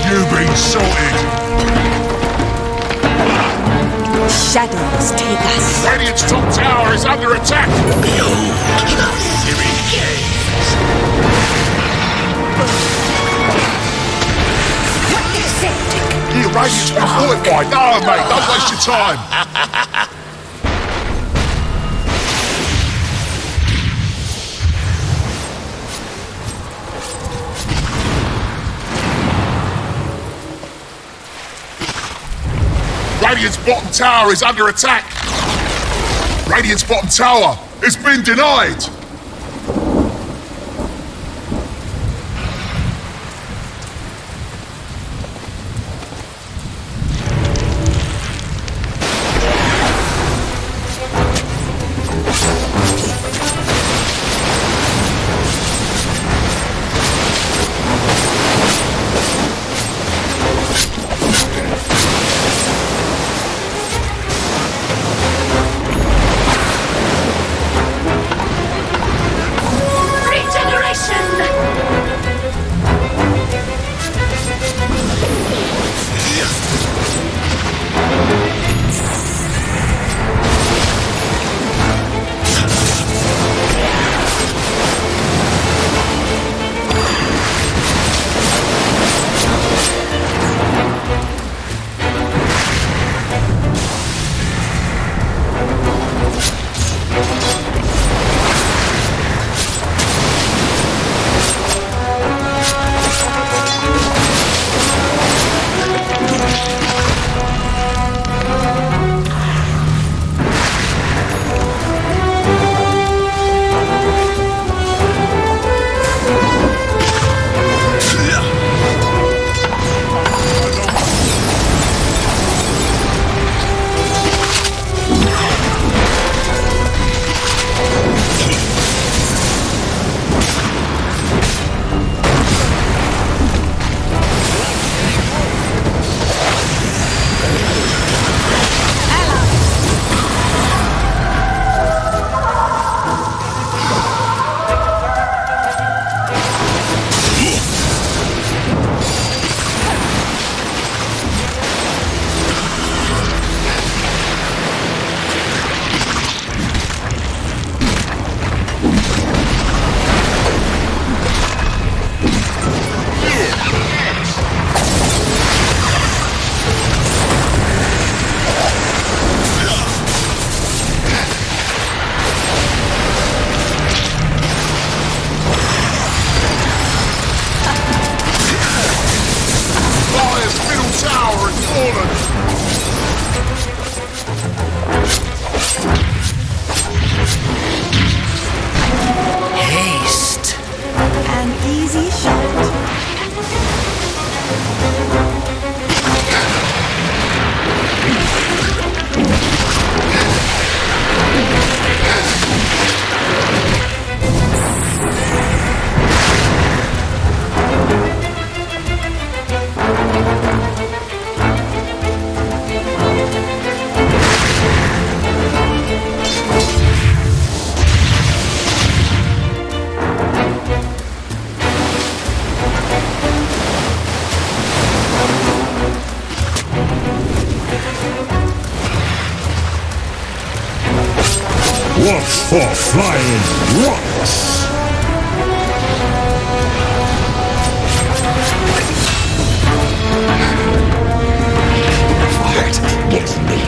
You've been sorted. Shadows take us. Radiant's top tower is under attack. Yeah, Radiant's been fortified. No, mate, don't waste your time. Radiant's bottom tower is under attack. Radiant's bottom tower has been denied. Watch for flying rocks! Heart gives me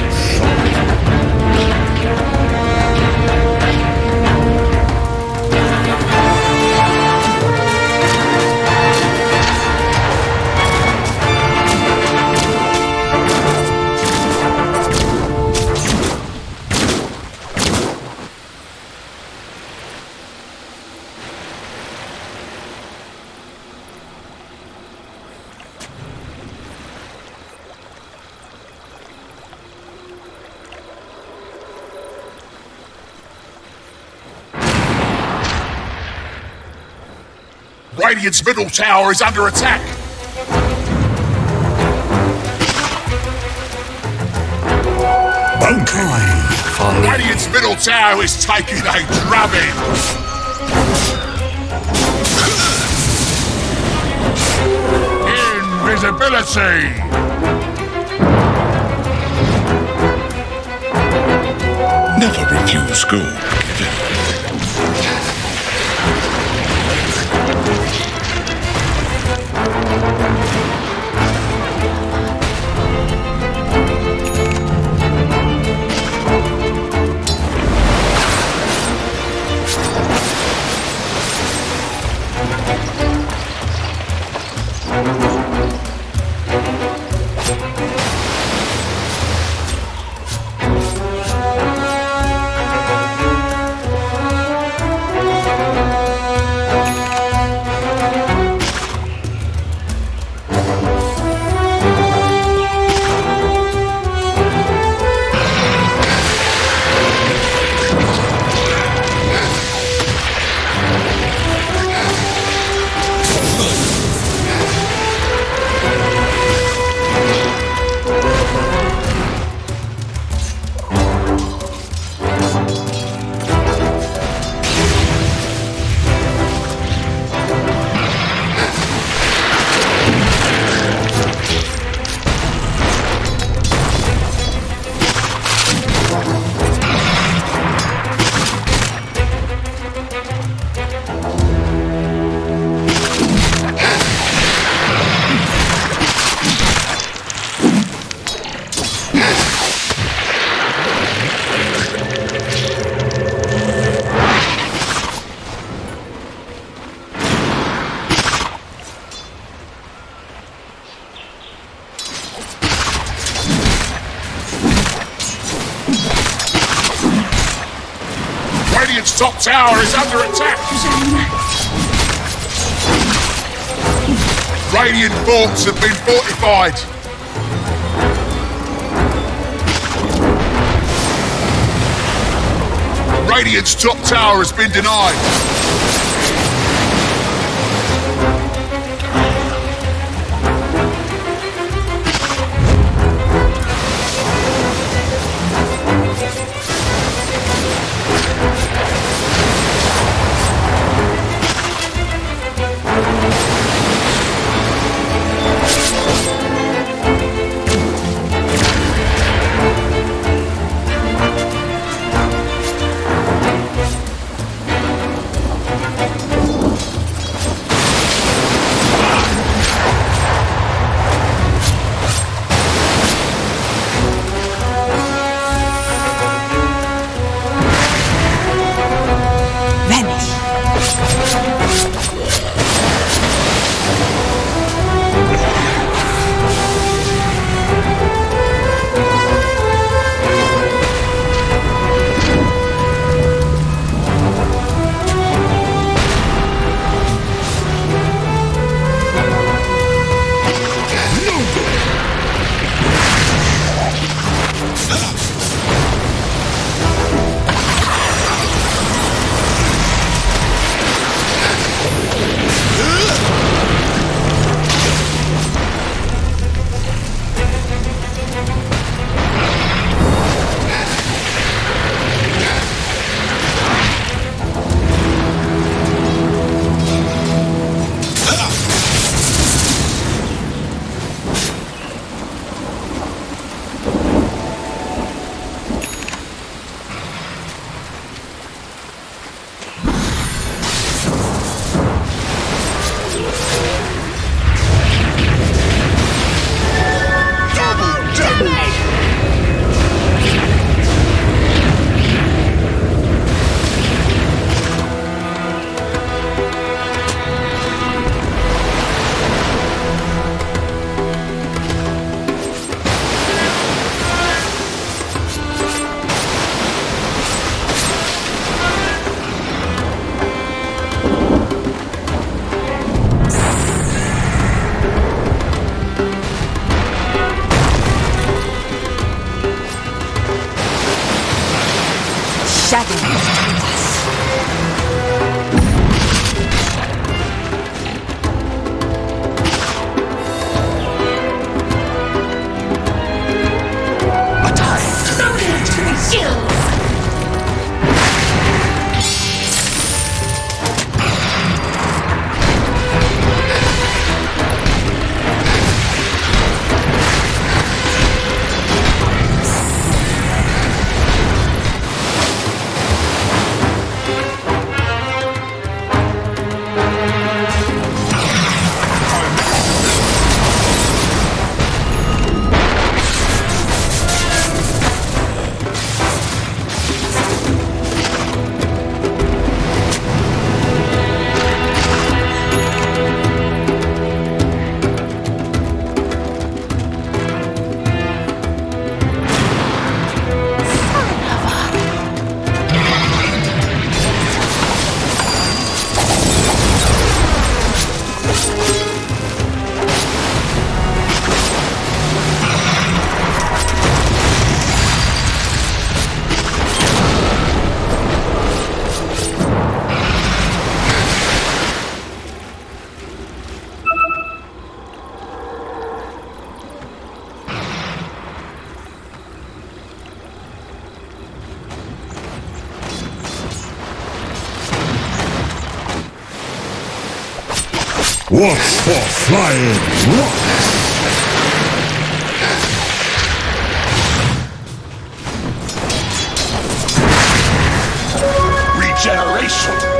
Radiant's middle tower is under attack. Radiant's middle tower is taking a drubbing. Invisibility. never refuse gold. Radiant's top tower is under attack. Radiant forts have been fortified. Radiant's top tower has been denied. Watch for flying rocks! Regeneration!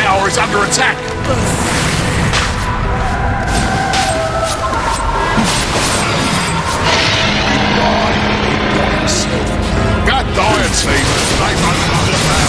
tower is under attack. That Dire team, they won't understand.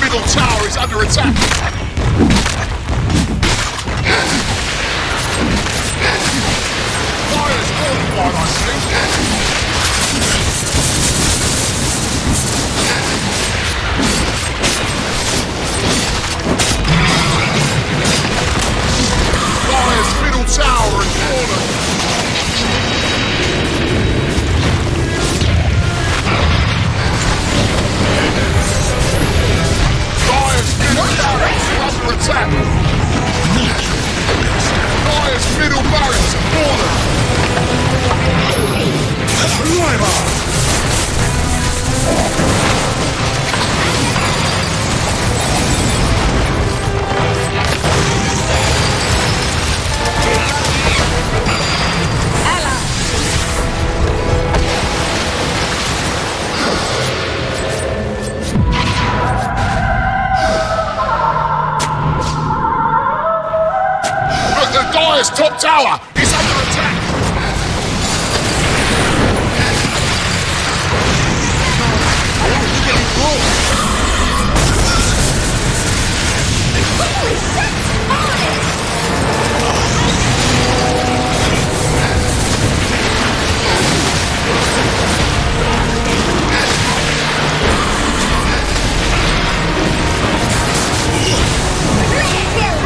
Top tower is under attack!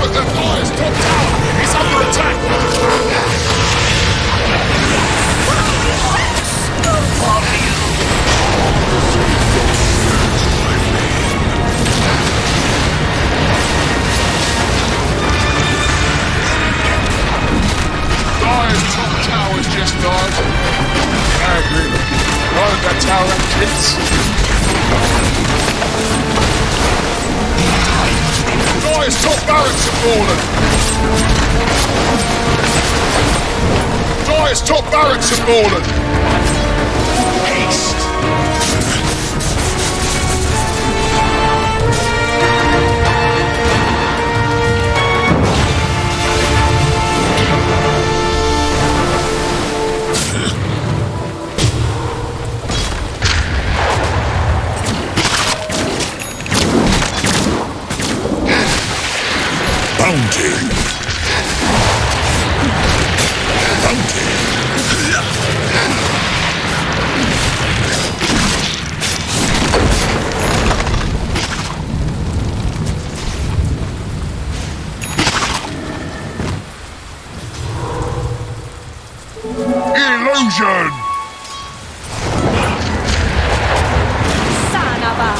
The Dire's top tower is under attack! Dire's top tower's just died. I agree. Why did that tower have kids? Dire's top barracks have fallen! Dire's top barracks have fallen! Haste! Bounty! Bounty! Illusion! Son of a...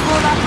Hold up,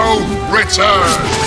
Shadow returns!